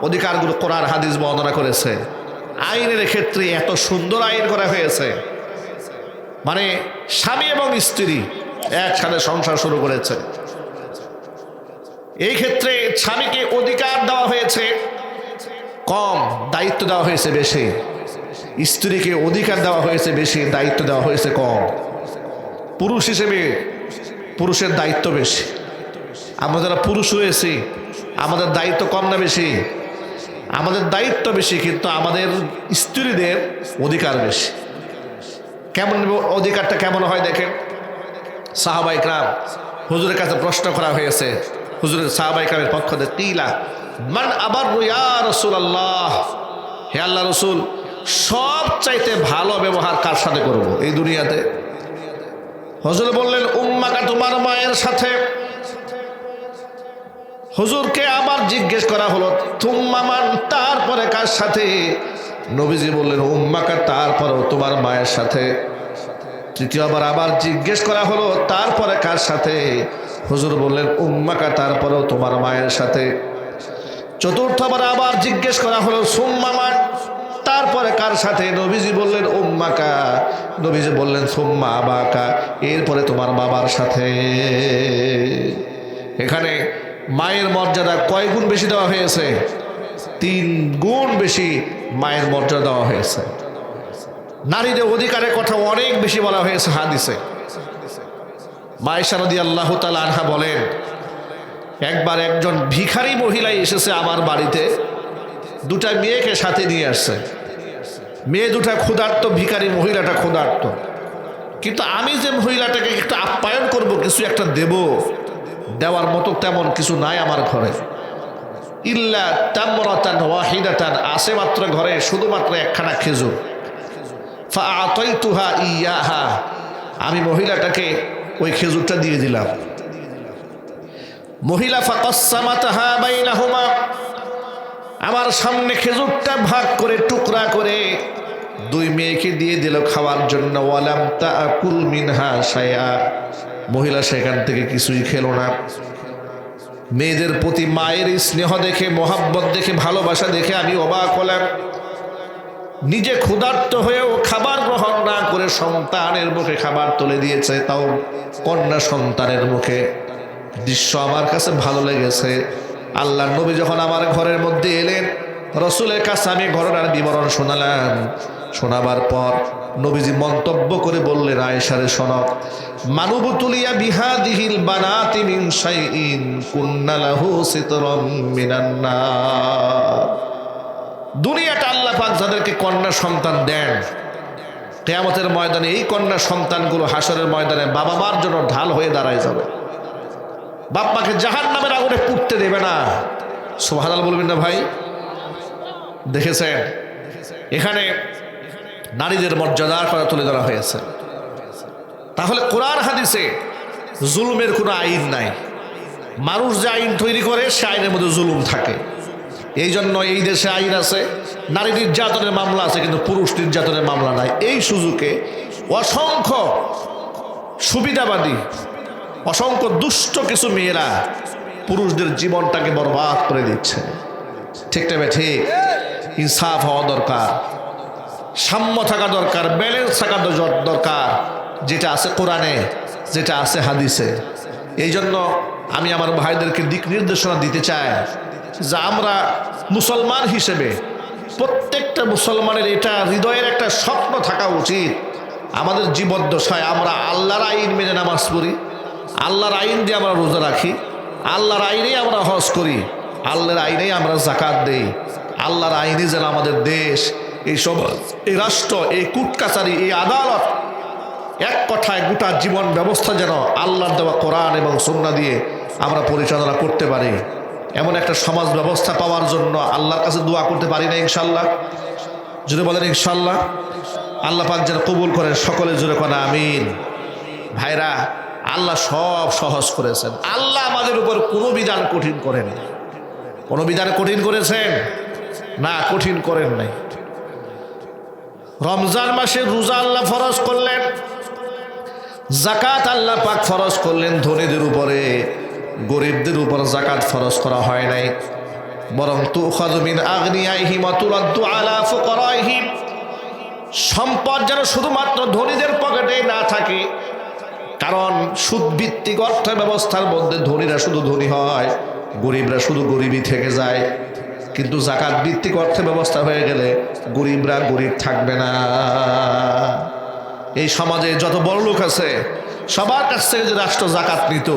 অধিকারগুলো কোরআন হাদিস বর্ণনা করেছে। আইনের ক্ষেত্রে এত সুন্দর আইন করা হয়েছে, মানে স্বামী এবং স্ত্রী একসাথে সংসার শুরু করেছে। এই ক্ষেত্রে স্বামীকে অধিকার দেওয়া হয়েছে কম, দায়িত্ব দেওয়া হয়েছে বেশি। স্ত্রীকে অধিকার দেওয়া হয়েছে বেশি, দায়িত্ব দেওয়া হয়েছে কম। পুরুষ হিসেবে পুরুষের দায়িত্ব বেশি। আমরা যারা পুরুষ রয়েছি আমাদের দায়িত্ব কম না বেশি? আমাদের দায়িত্ব বেশি, কিন্তু আমাদের স্ত্রীদের অধিকার বেশি। কেমন অধিকারটা কেমন হয় দেখেন। সাহাবা ইকরাম হুজুরের কাছে প্রশ্ন করা হয়েছে, হুজুরের সাহাবা ইকরামের পক্ষ থেকে কিলা মান আবাররু ইয়া রাসূলুল্লাহ, হে আল্লাহ রসুল সব চাইতে ভালো ব্যবহার কার সাথে করব এই দুনিয়াতে? হুজুর বললেন উম্মাকা, তোমার মায়ের সাথে। হুজুরকে আবার জিজ্ঞেস করা হলো তুম্মা মান, তারপরে কার সাথে? নবীজি বললেন উম্মাকা, তারপরেও তোমার মায়ের সাথে। তৃতীয়বার আবার জিজ্ঞেস করা হলো তারপরে কার সাথে? হুজুর বললেন উম্মাকা, তারপরেও তোমার মায়ের সাথে। চতুর্থবার আবার জিজ্ঞেস করা হলো সুম্মা মান, তারপরে কার সাথে? নবীজি বললেন উম্মাকা। নবীজি বললেন সুম্মা আবাকা, এরপরে তোমার বাবার সাথে। এখানে মায়ের মর্যাদা কয় গুণ বেশি দেওয়া হয়েছে? 3 গুণ বেশি মায়ের মর্যাদা দেওয়া হয়েছে। নারীদের অধিকারের কথা অনেক বেশি বলা হয়েছে হাদিসে। আয়েশা রাদিয়াল্লাহু তাআলা আনহা বলেন, একবার একজন ভিখারি মহিলা এসেছে আমার বাড়িতে, 2টা মেয়েকে সাথে নিয়ে আসছে। মেয়ে 2টা ক্ষুধার্ত, ভিখারি মহিলাটা ক্ষুধার্ত। কিন্তু আমি যে মহিলাটাকে একটু আপ্যায়ন করব, কিছু একটা দেব, দেওয়ার মতো তেমন কিছু নাই আমার ঘরে। ইল্লা তামরাতান ওয়াহিদাতান, আছে মাত্র ঘরে শুধুমাত্র একখানা খেজুর। ফাআতাইতুহা ইয়াহা, আমি মহিলাটাকে ওই খেজুরটা দিয়ে দিলাম। মহিলা ফাকাসসামাতাহা বাইনাহুমা, আমার সামনে খেজুরটা ভাগ করে টুকরা করে 2 মেয়েকে দিয়ে দিল খাওয়ার জন্য। ওয়ালাম তাকুল মিনহা শাইআ, মহিলা সেখান থেকে কিছুই খেলো না। মেয়েদের প্রতি মায়ের স্নেহ দেখে, মোহাব্বত দেখে, ভালোবাসা দেখে আমি অবাক হলাম। নিজে ক্ষুধার্ত হয়েও খাবার গ্রহণ না করে সন্তানের মুখে খাবার তুলে দিয়েছে, তাও কন্যা সন্তানের মুখে। দৃশ্য আমার কাছে ভালো লেগেছে। আল্লাহর নবী যখন আমার ঘরের মধ্যে এলেন, রসুলের কাছে আমি ঘটনার বিবরণ শোনালাম। শোনাবার পর নবীজি মন্তব্য করে বললেন, আয়েশারে শোনো, মানুবতুলিয়া বিহাদিহিল বানাতি মিন শাইইন কুন্না লাহু সিতরাম মিনান নার। দুনিয়াটা আল্লাহ পাক যাদেরকে কন্যা সন্তান দেন, কিয়ামতের ময়দানে এই কন্যা সন্তানগুলো হাসরের ময়দানে বাবা মার জন্য ঢাল হয়ে দাঁড়ায় যাবে। বাপ মাকে জাহান্নামের আগুনে পুড়তে দেবে না। সুবহানাল্লাহ বলবেন না ভাই? দেখেছেন এখানে নারীদের মর্যাদার কথা তুলে ধরা হয়েছে। তাহলে কোরআন হাদিসে জুলুমের কোনো আইন নাই। মানুষ যে আইন তৈরি করে সে আইনের মধ্যে জুলুম থাকে। এই জন্য এই দেশে আইন আছে, নারী নির্যাতনের মামলা আছে, কিন্তু পুরুষ নির্যাতনের মামলা নাই। এই সুযোগে অসংখ্য সুবিধাবাদী, অসংখ্য দুষ্ট কিছু মেয়েরা পুরুষদের জীবনটাকে বরবাদ করে দিচ্ছে। ঠিক না? ঠিক। ইনসাফ হওয়া দরকার, সাম্য থাকা দরকার, ব্যালেন্স থাকা দরকার, যেটা আছে কোরআনে, যেটা আছে হাদিসে। এই জন্য আমি আমার ভাইদেরকে দিক নির্দেশনা দিতে চাই যে আমরা মুসলমান হিসেবে প্রত্যেকটা মুসলমানের এটা হৃদয়ের একটা স্বপ্ন থাকা উচিত, আমাদের জীবদ্দশায় আমরা আল্লাহর আইন মেনে নামাজ পড়ি, আল্লাহর আইন দিয়ে আমরা রোজা রাখি, আল্লাহর আইনেই আমরা হজ করি, আল্লাহর আইনেই আমরা যাকাত দেই। আল্লাহর আইনে যেন আমাদের দেশ, এই সমাজ, এই রাষ্ট্র, এই কোর্ট কাছারি, এই আদালত, এক কথায় গোটা জীবন ব্যবস্থা যেন আল্লাহর দেওয়া কোরআন এবং সুন্নাহ দিয়ে আমরা পরিচালনা করতে পারি। এমন একটা সমাজ ব্যবস্থা পাওয়ার জন্য আল্লাহর কাছে দোয়া করতে পারি না ইনশাল্লাহ? যদি বলেন ইনশাল্লাহ, আল্লাহ পাক যেন কবুল করেন, সকলে জোরে কোন আমিন। ভাইরা, আল্লাহ সব সহজ করেছেন। আল্লাহ আমাদের উপর কোনো বিধান কঠিন করেন না। কোনো বিধান কঠিন করেছেন না? কঠিন করেন নাই। রমজান মাসে রোজা আল্লাহ ফরজ করলেন, যাকাত আল্লাহ পাক ফরজ করলেন ধনীদের উপরে, গরিবদের উপর যাকাত ফরজ করা হয় নাই। বরং তুখাযু মিন আগনিয়াইহিম ওয়া তুরাদ্দু আলা ফুকারাইহিম, সম্পদ যেন শুধুমাত্র ধনীদের পকেটে না থাকে। কারণ সুদভিত্তিক অর্থ ব্যবস্থার মধ্যে ধনীরা শুধু ধনী হয়, গরিবরা শুধু গরিবই থেকে যায়। কিন্তু যাকাত ভিত্তিক অর্থ ব্যবস্থা হয়ে গেলে গরিবরা গরিব থাকবে না। এই সমাজে যত বড় লোক আছে সবার কাছ থেকে যদি রাষ্ট্র যাকাত নিত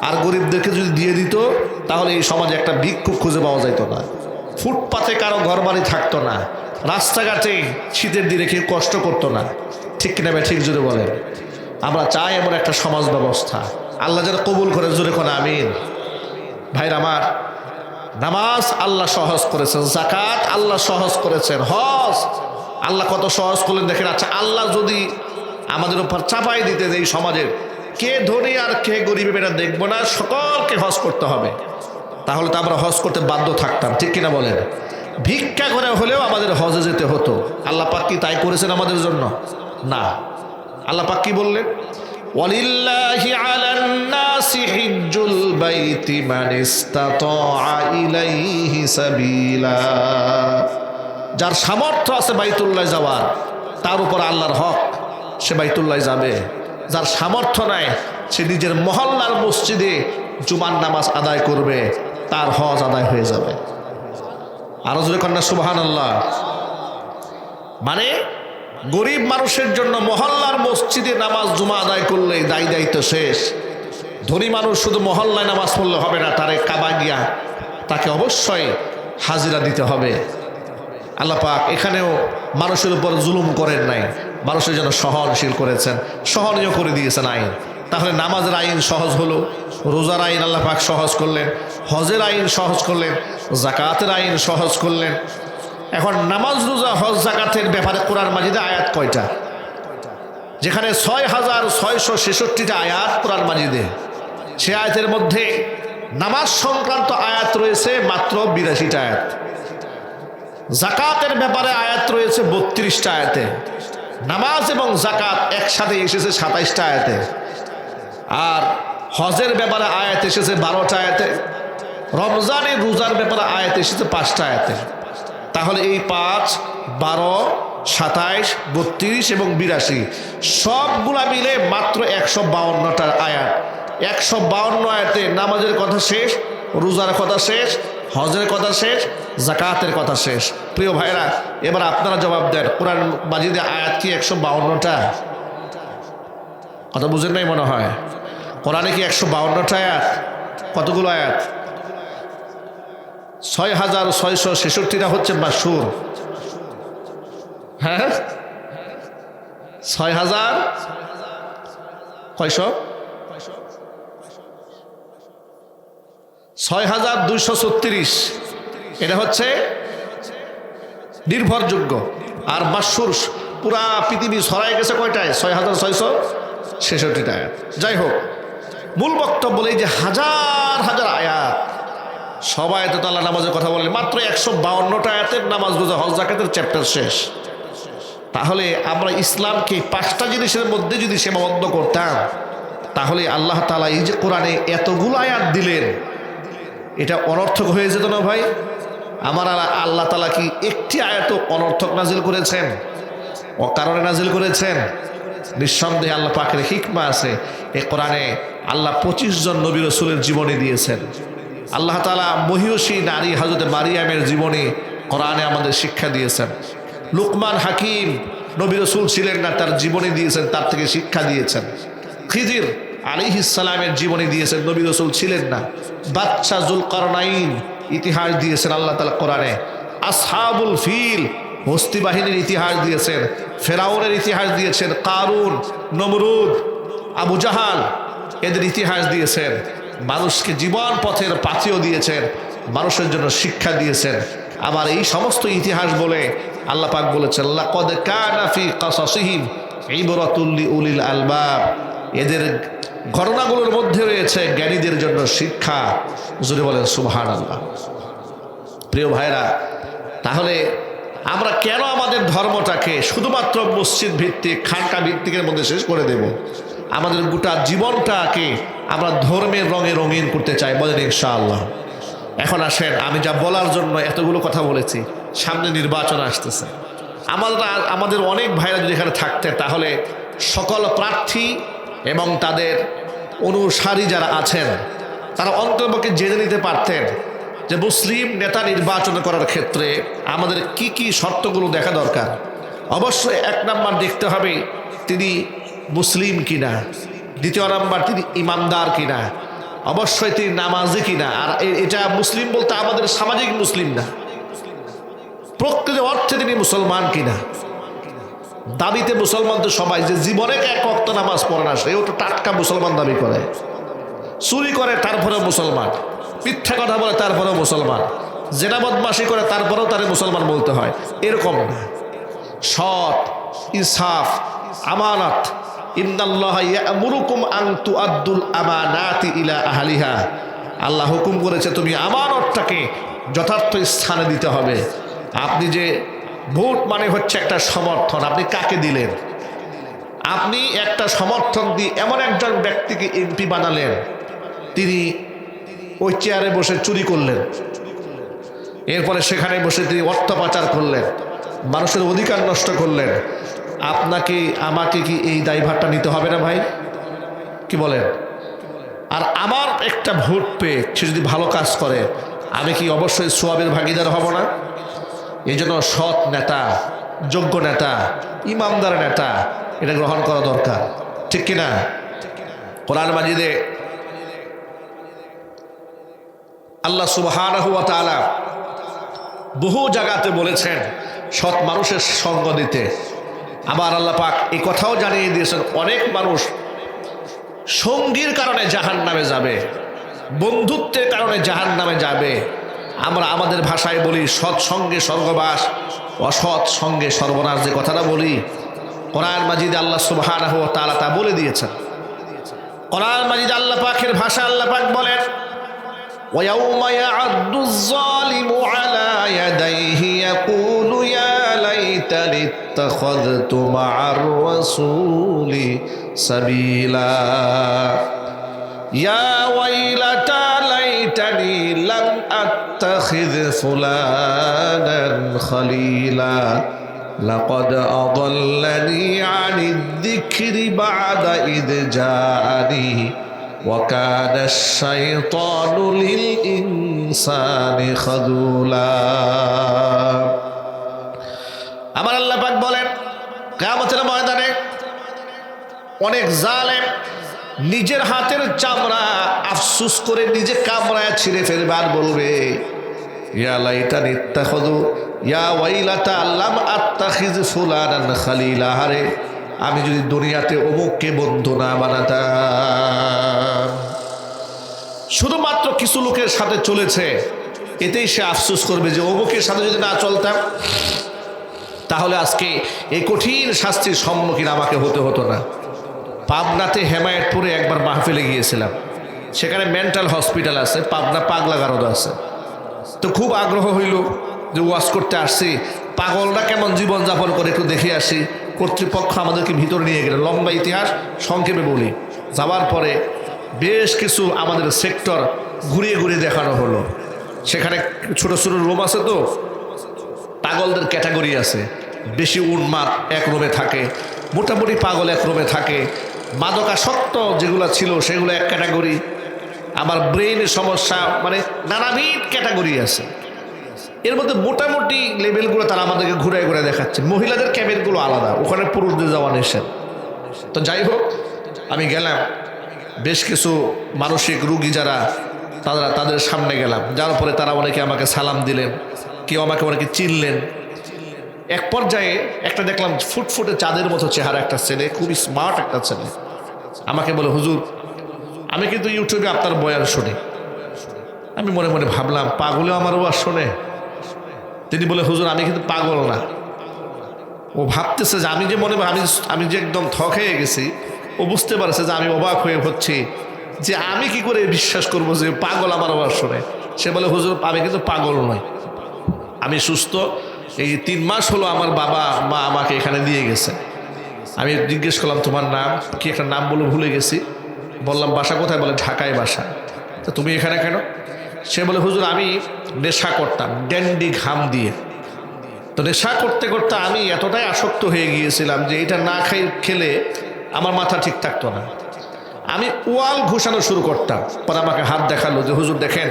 আর গরিবদেরকে যদি দিয়ে দিত, তাহলে এই সমাজে একটা ভিক্ষুক খুঁজে পাওয়া যেত না, ফুটপাতে কারো ঘরবাড়ি থাকতো না, রাস্তাঘাটে শীতের দিনে কেউ কষ্ট করতো না। ঠিক কিনা ঠিক জোরে বলেন? আমরা চাই এমন একটা সমাজ ব্যবস্থা। আল্লাহ যেন কবুল করে, জোরে কোন আমিন। ভাইরা আমার, নামাজ আল্লাহ সহজ করেছেন, যাকাত আল্লাহ সহজ করেছেন, হজ আল্লাহ কত সহজ করলেন দেখেন। আচ্ছা, আল্লাহ যদি আমাদের উপর চাপাই দিতে এই সমাজের কে ধনী আর কে গরিব এটা দেখবো না, সকলকে হজ করতে হবে, তাহলে তো আমরা হজ করতে বাধ্য থাকতাম। ঠিক কিনা বলেন? ভিক্ষা করে হলেও আমাদের হজে যেতে হতো। আল্লাহ পাক কি তাই করেছেন আমাদের জন্য? না। আল্লাহ পাক কি বললেন? ওয়ালিল্লাহি আলান নাসি হিজ্জুল বাইতি মান ইসতাতাআ ইলাইহি সাবিলা, যার সামর্থ্য আছে বাইতুল্লাহ যাওয়ার, তার উপর আল্লাহর হক, সে বাইতুল্লাহ যাবে। যার সামর্থ্য নাই সে নিজের মহল্লার মসজিদে জুমার নামাজ আদায় করবে, তার হজ আদায় হয়ে যাবে। আরো জোরে কন্যা সুবহানাল্লাহ। মানে গরিব মানুষের জন্য মহল্লার মসজিদে নামাজ জুমা আদায় করলেই দায় দায়িত্ব শেষ। ধনী মানুষ শুধু মহল্লায় নামাজ পড়লে হবে না, তারে কাবা গিয়া তাকে অবশ্যই হাজিরা দিতে হবে। আল্লাহ পাক এখানেও মানুষের উপর জুলুম করেন নাই, মানুষের জন্য সহনশীল করেছেন, সহনীয় করে দিয়েছেন আইন। তাহলে নামাজের আইন সহজ হলো, রোজার আইন আল্লাহ পাক সহজ করলেন, হজের আইন সহজ করলেন, যাকাতের আইন সহজ করলেন। এখন নামাজ, রোজা, হজ, যাকাতের ব্যাপারে কোরআন মাজিদে আয়াত কয়টা? যেখানে ৬,৬৬৬টা আয়াত কোরআন মাজিদে, সে আয়াতের মধ্যে নামাজ সংক্রান্ত আয়াত রয়েছে মাত্র ৮২টা আয়াত, যাকাতের ব্যাপারে আয়াত রয়েছে ৩২টা আয়াতে, নামাজ এবং যাকাত একসাথে এসেছে ২৭টা আয়াতে, আর হজের ব্যাপারে আয়াত এসেছে ১২টা আয়াতে, রমজানের রোজার ব্যাপারে আয়াত এসেছে ৫টা আয়াতে। তাহলে এই ৫, ১২, ২৭, ৩২ এবং ৮২ সবগুলা মিলে মাত্র ১৫২টা আয়াত। ১৫২ আয়াতে নামাজের কথা শেষ, রোজার কথা শেষ, হজের কথা শেষ, যাকাতের কথা শেষ। প্রিয় ভাইরা, এবার আপনারা জবাব দেন, কোরআন মাজিদে আয়াত কি ১৫২টা? কথা বুঝেন নাই মনে হয়। কোরআনে কি ১৫২টা আয়াত? কতগুলো আয়াত? ৬,৬৬৬টা হচ্ছে মাশহুর। হ্যাঁ, ৬,০০০ কয়শ? ৬,২৩৬, এটা হচ্ছে নির্ভরযোগ্য। আর মাশহুর পুরা পৃথিবী ছড়াই গেছে কয়টায়? ৬,৬৬৬টা আয়াত। যাই হোক, মূল বক্তব্য এই যে হাজার হাজার আয়াত, সবাই তো আল্লাহ নামাজের কথা বলেন, মাত্র ১৫২টা আয়াতের নামাজ, রোজা, হজ, যাকাতের চ্যাপ্টার শেষ। তাহলে আমরা ইসলামকে ৫টা জিনিসের মধ্যে যদি সীমাবদ্ধ করতাম, তাহলে আল্লাহ তাআলা এই যে কোরআনে এতগুলো আয়াত দিলেন, এটা অনর্থক হয়ে যেত না ভাই? আমার আল্লাহ তাআলা কি একটি আয়াত অনর্থক নাজিল করেছেন? অকারণে নাজিল করেছেন? নিঃসন্দেহে আল্লাহ পাকের হিকমা আছে। এই কোরআনে আল্লাহ ২৫ জন নবী রাসূলের জীবনী দিয়েছেন। আল্লাহ তাআলা মহিয়সী নারী হযরত মারিয়ামের জীবনী কোরআনে আমাদের শিক্ষা দিয়েছেন। লুকমান হাকিম নবী রাসূল ছিলেন না, তার জীবনী দিয়েছেন, তার থেকে শিক্ষা দিয়েছেন। খিজির আলাইহিস সালামের জীবনী দিয়েছেন, নবী রাসূল ছিলেন না। বাদশা যুলকারনাইন ইতিহাস দিয়েছেন আল্লাহ তাআলা কোরআনে। আসহাবুল ফিল হস্তি বাহিনীর ইতিহাস দিয়েছেন, ফেরাউনের ইতিহাস দিয়েছেন, কারুন, নমরুদ, আবু জাহাল এদের ইতিহাস দিয়েছেন। মানুষকে জীবন পথের পাথেয় দিয়েছেন, মানুষের জন্য শিক্ষা দিয়েছেন। আবার এই সমস্ত ইতিহাস বলে আল্লাহ পাক বলেছেন, লাকাদ কানা ফি কাসাসিহিম ইবরাতুল লিউলিল আলবাব, এদের ঘটনাগুলোর মধ্যে রয়েছে জ্ঞানীদের জন্য শিক্ষা। জোরে বলেন সুবহানাল্লাহ। প্রিয় ভাইরা, তাহলে আমরা কেন আমাদের ধর্মটাকে শুধুমাত্র মসজিদ ভিত্তিক, খানকা ভিত্তিকের মধ্যে শেষ করে দেব? আমাদের গোটা জীবনটাকে আমরা ধর্মের রঙে রঙিন করতে চাই, বলেন ইনশাআল্লাহ। এখন আসেন, আমি যা বলার জন্য এতগুলো কথা বলেছি, সামনে নির্বাচন আসতেছে। আমাদের অনেক ভাইরা যদি এখানে থাকতেন, তাহলে সকল প্রার্থী এবং তাদের অনুসারী যারা আছেন তারা অন্তর্পক্ষে জেনে নিতে পারতেন যে মুসলিম নেতা নির্বাচন করার ক্ষেত্রে আমাদের কি কি শর্তগুলো দেখা দরকার। অবশ্যই 1 নাম্বার দেখতে হবে তিনি মুসলিম কিনা, 2 নাম্বার তিনি ইমানদার কিনা, অবশ্যই তিনি নামাজি কিনা। আর এটা মুসলিম বলতে আমাদের সামাজিক মুসলিম না, প্রকৃত অর্থে তিনি মুসলমান কিনা। দাবিতে মুসলমান তো সবাই, যে জীবনে 1 ওয়াক্ত নামাজ পড়ে না সেও তো টাটকা মুসলমান দাবি করে, চুরি করে তারপরে মুসলমান, মিথ্যা কথা বলে তারপরেও মুসলমান, জেনা বদমাশি করে তারপরেও তারে মুসলমান বলতে হয়, এরকম না। সৎ, ইনসাফ, আমানত। ইন্নাল্লাহা ইয়া'মুরুকুম আন তুআদ্দুল আমানাতি ইলা আহলিহা, আল্লাহ হুকুম করেছে তুমি আমানতটাকে যথার্থ স্থানে দিতে হবে। আপনি যে ভোট মানে হচ্ছে একটা সমর্থন, আপনি কাকে দিলেন? আপনি একটা সমর্থন দিয়ে এমন একজন ব্যক্তিকে এমপি বানালেন, তিনি ওই চেয়ারে বসে চুরি করলেন, এরপরে সেখানে বসে তিনি অর্থ পাচার করলেন, মানুষের অধিকার নষ্ট করলেন। আপনাকে আমাকে কি এই দায়ভারটা নিতে হবে না ভাই? কি বলেন? আর আমার একটা ভোট পেয়ে সে যদি ভালো কাজ করে, আমি কি অবশ্যই সোয়াবের ভাগিদার হব না? এই জন্য সৎ নেতা, যোগ্য নেতা, ইমানদার নেতা এটা গ্রহণ করা দরকার, ঠিক কিনা? কোরআন মাজিদে আল্লাহ সুবহানাহু ওয়া তাআলা বহু জায়গাতে বলেছেন সৎ মানুষের সঙ্গ দিতে। আবার আল্লাহ পাক এই কথাও জানিয়ে দিয়েছেন, অনেক মানুষ সঙ্গীর কারণে জাহান্নামে যাবে, বন্ধুত্বের কারণে জাহান্নামে যাবে। আমরা আমাদের ভাষায় বলি সৎ সঙ্গে স্বর্গবাস, অসৎ সঙ্গে সর্বনাশ, যে কথাটা বলি কোরআন মাজিদে আল্লাহ সুবহানাহু ওয়া তাআলা তা বলে দিয়েছেন। কোরআন মাজিদে আল্লাহ পাকের ভাষা, আল্লাহ পাক বলেন, وَيَوْمَ يَعَضُّ الظَّالِمُ عَلَى يَدَيْهِ يَقُولُ يَا لَيْتَنِي اتَّخَذْتُ مَعَ الرَّسُولِ سَبِيلًا يَا وَيْلَتَى لَيْتَنِي لَمْ أَتَّخِذْ فُلَانًا خَلِيلًا لَقَدْ أَضَلَّنِي عَنِ الذِّكْرِ بَعْدَ إِذْ جَاءَنِي وَكَانَ الشَّيْطَانُ لِلْإِنسَانِ خَذُولًا। আমার আল্লাহ পাক বলেন, কিয়ামতের ময়দানে অনেক জালেম নিজের হাতের চামড়া আফসোস করে নিজে কামড়ায় ছিঁড়ে ফেলবে আর বলবে, ইয়া লাইতানি ইত্তাখাযু ইয়া ওয়াইলাতা লাম আত্তাখিজ ফুলানান খালিলা, হারে আমি যদি দুনিয়াতে অমুককে বন্ধু না বানাতাম। শুধুমাত্র কিছু লোকের সাথে চলেছে, এতেই সে আফসোস করবে যে অমুকের সাথে যদি না চলতাম তাহলে আজকে এই কঠিন শাস্তির সম্মুখীন আমাকে হতে হতো না। পাবনাতে হেমায়েতপুরে একবার মাহফিলে গিয়েছিলাম, সেখানে মেন্টাল হসপিটাল আছে, পাবনা পাগলা গারদ আছে। তো খুব আগ্রহ হইল যে ওয়াজ করতে আসছি, পাগলরা কেমন জীবনযাপন করে একটু দেখে আসি। কর্তৃপক্ষ আমাদেরকে ভিতরে নিয়ে গেলেন, লম্বা ইতিহাস সংক্ষেপে বলি। যাওয়ার পরে বেশ কিছু আমাদের সেক্টর ঘুরিয়ে ঘুরিয়ে দেখানো হলো। সেখানে ছোট ছোট রুম আছে, তো পাগলদের ক্যাটাগরি আছে। বেশি উন্মাদ এক রুমে থাকে, মোটামুটি পাগল এক রুমে থাকে, মাদকাসক্ত যেগুলো ছিল সেগুলো এক ক্যাটাগরি, আবার ব্রেইনের সমস্যা, মানে নানাবিধ ক্যাটাগরি আছে। এর মধ্যে মোটামুটি লেভেলগুলো তারা আমাদেরকে ঘুরে ঘুরে দেখাচ্ছে। মহিলাদের ক্যাবিনগুলো আলাদা, ওখানে পুরুষদের যাওয়া নিষেধ। তো যাই হোক, আমি গেলাম, বেশ কিছু মানসিক রোগী যারা তাদের সামনে গেলাম, যার পরে তারা অনেকে আমাকে সালাম দিলেন, কেউ আমাকে অনেকে চিনলেন। এক পর্যায়ে একটা দেখলাম ফুটফুটে চাঁদের মতো চেহারা একটা ছেলে, খুবই স্মার্ট একটা ছেলে, আমাকে বলে, হুজুর আমি কিন্তু ইউটিউবে আপনার বয়ান শুনি। আমি মনে মনে ভাবলাম পাগলেও আমার ওয়াজ শোনে। তিনি বলে, হুজুর আমি কিন্তু পাগল না। ও ভাবতেছে যে আমি যে মনে আমি যে একদম থক হয়ে গেছি, ও বুঝতে পারছে যে আমি অবাক হয়ে হচ্ছি যে আমি কি করে বিশ্বাস করব যে পাগল আমার ওয়াজ শোনে। সে বলে, হুজুর আমি কিন্তু পাগল নই, আমি সুস্থ। এই 3 মাস হলো আমার বাবা মা আমাকে এখানে দিয়ে গেছে। আমি জিজ্ঞেস করলাম তোমার নাম কি, একটা নাম বলে ভুলে গেছি। বললাম বাসা কোথায়? বলে ঢাকায় বাসা। তো তুমি এখানে কেন? সে বলে, হুজুর আমি নেশা করতাম ড্যান্ডি ঘাম দিয়ে। তো নেশা করতে করতে আমি এতটাই আসক্ত হয়ে গিয়েছিলাম যে এটা না খেলে আমার মাথা ঠিক থাকতো না। আমি ওয়াল ঘুষানো শুরু করতাম। পরে আমাকে হাত দেখালো যে হুজুর দেখেন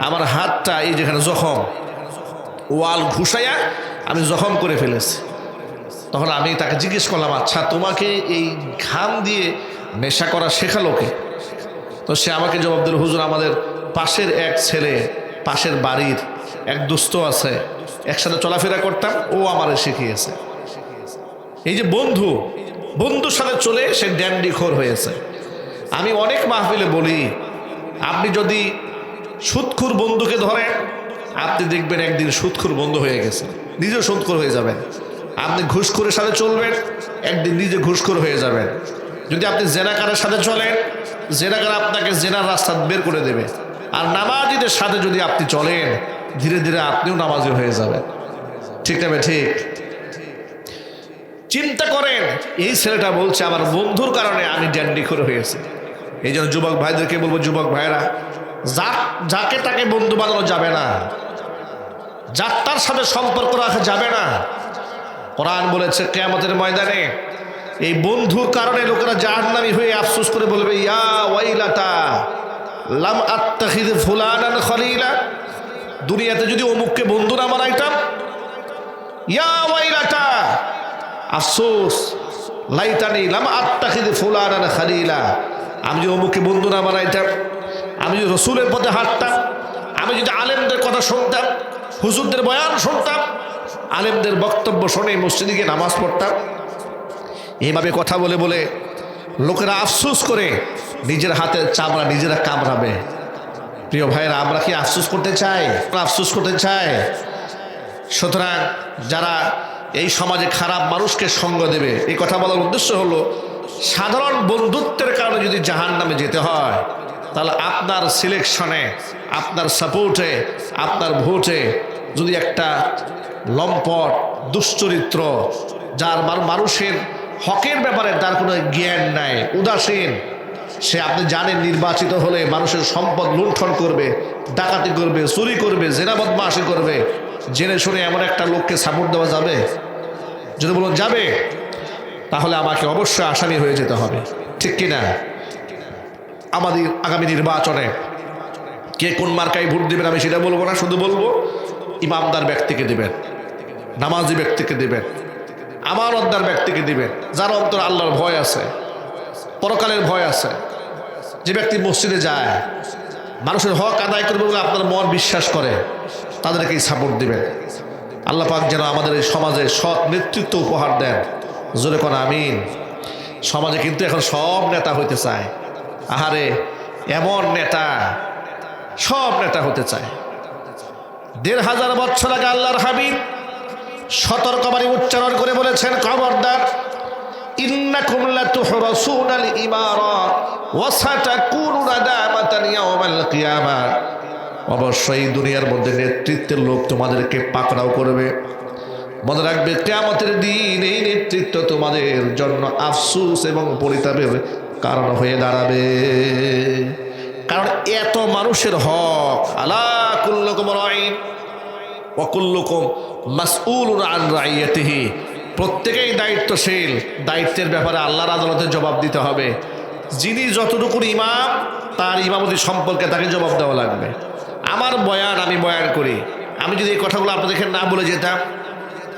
আমার হাতটা এই যেখানে জখম, ওয়াল ঘুষাইয়া আমি জখম করে ফেলেছি। তখন আমি তাকে জিজ্ঞেস করলাম, আচ্ছা তোমাকে এই ঘাম দিয়ে নেশা করা শেখালো কে? তো সে আমাকে জবাব দিল, হুজুর আমাদের পাশের এক ছেলে, পাশের বাড়ির এক দুস্থ আছে, একসাথে চলাফেরা করতাম, ও আমারে শিখিয়েছে। এই যে বন্ধুর সাথে চলে সে ড্যান্ডিখোর হয়েছে। আমি অনেক মাহফিলে বলি, আপনি যদি সুদখোর বন্ধুকে ধরেন, আপনি দেখবেন একদিন সুদখোর বন্ধু হয়ে গেছে, নিজেও সুদখোর হয়ে যাবেন। আপনি ঘুষখোরের সাথে চলবেন, একদিন নিজে ঘুষখোর হয়ে যাবেন। যদি আপনি জেনাকারের সাথে চলেন, জেনাকার আপনাকে জেনার রাস্তা বের করে দেবে। আর নামাজিদের সাথে যদি আপনি চলেন, ধীরে ধীরে আপনিও নামাজি হয়ে যাবেন। ঠিক না? ঠিক। চিন্তা করেন, এই ছেলেটা বলছে আমার বন্ধুর কারণে আমি ড্যান্ডিখোর হয়েছি। এই জন্য যুবক ভাইদেরকে বলবো, যুবক ভাইরা যাকে তাকে বন্ধু বানানো যাবে না, যার তার সাথে সম্পর্ক রাখা যাবে না। কোরআন বলেছে কিয়ামতের ময়দানে এই বন্ধুর কারণে লোকেরা জাহান্নামী হয়ে আফসোস করে বলবে, ইয়া ওয়াইলাতা লাম আত্তাখিয ফুলানান খলিলা, দুনিয়াতে যদি অমুককে বন্ধু না বানাইতাম, ইয়া ওয়াইলাতা আফসোস, লাইতানি লাম আত্তাখিয ফুলানান খলিলা, আমি যদি অমুককে বন্ধু না বানাইতাম, আমি যদি রসুলের পথে হাঁটতাম, আমি যদি আলেমদের কথা শুনতাম, হুজুরদের বয়ান শুনতাম, আলেমদের বক্তব্য শুনে মসজিদে গিয়ে নামাজ পড়তাম। এইভাবে কথা বলে বলে লোকেরা আফসোস করে নিজের হাতের চামড়া নিজেরা কামড়াবে। প্রিয় ভাইরা, আমরা কি আফসোস করতে চাই? আফসোস করতে চাই। সুতরাং যারা এই সমাজে খারাপ মানুষকে সঙ্গ দেবে, এই কথা বলার উদ্দেশ্য হলো সাধারণ বন্ধুত্বের কারণে যদি জাহান্নামে যেতে হয়, তাহলে আপনার সিলেকশনে, আপনার সাপোর্টে, আপনার ভোটে যদি একটা লম্পট দুশ্চরিত্র, যার মানুষের হকের ব্যাপারে তার কোনো জ্ঞান নাই, উদাসীন, সে আপনি জানেন নির্বাচিত হলে মানুষের সম্পদ লুণ্ঠন করবে, ডাকাতি করবে, চুরি করবে, জেনা বদমাশি করবে, জেনে শুনে এমন একটা লোককে সাপোর্ট দেওয়া যাবে? যদি বলুন যাবে, তাহলে আমাকে অবশ্যই আসামি হয়ে যেতে হবে। ঠিক কিনা? আমাদের আগামী নির্বাচনে কে কোন মার্কায় ভোট দেবেন আমি সেটা বলবো না, শুধু বলবো ইমানদার ব্যক্তিকে দিবেন, নামাজি ব্যক্তিকে দিবেন, আমানতদার ব্যক্তিকে দিবেন, যার অন্তর আল্লাহর ভয় আছে, পরকালের ভয় আছে। যে ব্যক্তি মসজিদে যায়, মানুষের হক আদায় করবে বলে আপনার মন বিশ্বাস করে, তাদেরকেই সাপোর্ট দিবেন। আল্লাহ পাক যেন আমাদের এই সমাজে সৎ নেতৃত্ব উপহার দেন। জোরে কোন আমিন। সমাজে কিন্তু এখন সব নেতা হইতে চায়। আহারে, এমন নেতা, সব নেতা হতে চায়। ১৫০০ বছর আগে আল্লাহর হাবিব সতর্কবাণী উচ্চারণ করে বলেছেন, খবরদার, ইন্নাকুম লাতুহরাসুনাল ইমারা ওয়া সাতাকুনু নাদামাতান ইয়াওমাল কিয়ামা, অবশ্যই দুনিয়ার মধ্যে নেতৃত্বের লোক তোমাদেরকে পাকড়াও করবে। মনে রাখবে কিয়ামতের দিন এই নেতৃত্ব তোমাদের জন্য আফসোস এবং পরিতাপের কারণ হয়ে দাঁড়াবে। কারণ এত মানুষের হক, আলা কুল্লুকুম রাঈন ওয়া কুল্লুকুম মাসউলুন আন রাইয়াতিহি, প্রত্যেকেই দায়িত্বশীল, দায়িত্বের ব্যাপারে আল্লাহর আদালতে জবাব দিতে হবে। যিনি যতটুকু ইমাম, তার ইমামতি সম্পর্কে তাকে জবাব দেওয়া লাগবে। আমার বয়ান আমি বয়ান করি, আমি যদি এই কথাগুলো আপনাদেরকে না বলে যেতাম,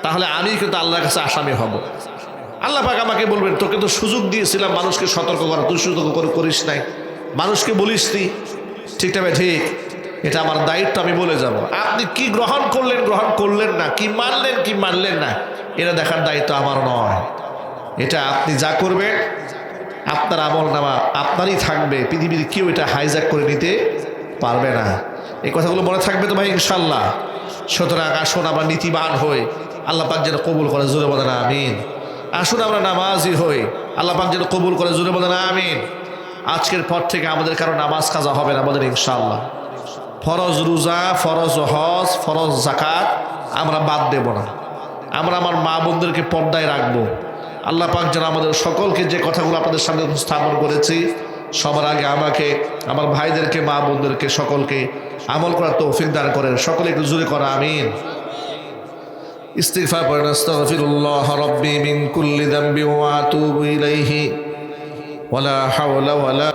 তাহলে আমি কিন্তু আল্লাহর কাছে আসামি হব। আল্লাহ পাক আমাকে বলবেন, তোকে তো সুযোগ দিয়েছিলাম মানুষকে সতর্ক করা, তুই সতর্ক করিস নাই। মানুষকে বলিস তুই, ঠিক তবে ঠিক, এটা আমার দায়িত্ব, আমি বলে যাব। আপনি কি গ্রহণ করলেন না, কি মানলেন না, এটা দেখার দায়িত্ব আমার নয়। এটা আপনি যা করবেন আপনার আমল নামা আপনারই থাকবে, পৃথিবীর কেউ এটা হাইজ্যাক করে নিতে পারবে না। এই কথাগুলো মনে থাকবে তো ভাই ইনশাল্লাহ। সুতরাং আসুন আমরা নীতিবান হই, আল্লাহ পাক যেন কবুল করে, জোরে বলেন আমিন। আসুন আমরা নামাজি হই, আল্লাহ পাক যেন কবুল করে, জোরে বলেন আমিন। আজকের পর থেকে আমাদের কারো নামাজ কাজা হবে না আমাদের ইনশাআল্লাহ। ফরজ রোজা, ফরজ হজ, ফরজ যাকাত আমরা বাদ দেব না। আমরা আমার মা বোনদেরকে পর্দায় রাখবো। আল্লাহ পাক যেন আমাদের সকলকে যে কথাগুলো আপনাদের সামনে উপস্থাপন করেছি, সবার আগে আমাকে, আমার ভাইদেরকে, মা বোনদেরকে সকলকে আমল করার তৌফিক দান করেন। সকলে একটু জোরে করা আমিন। ইস্তিগফার করেন, আস্তাগফিরুল্লাহ রাব্বি মিন কুল্লি যামবি ওয়া আতুবু ইলাইহি ওয়ালা হাওলা ওয়ালা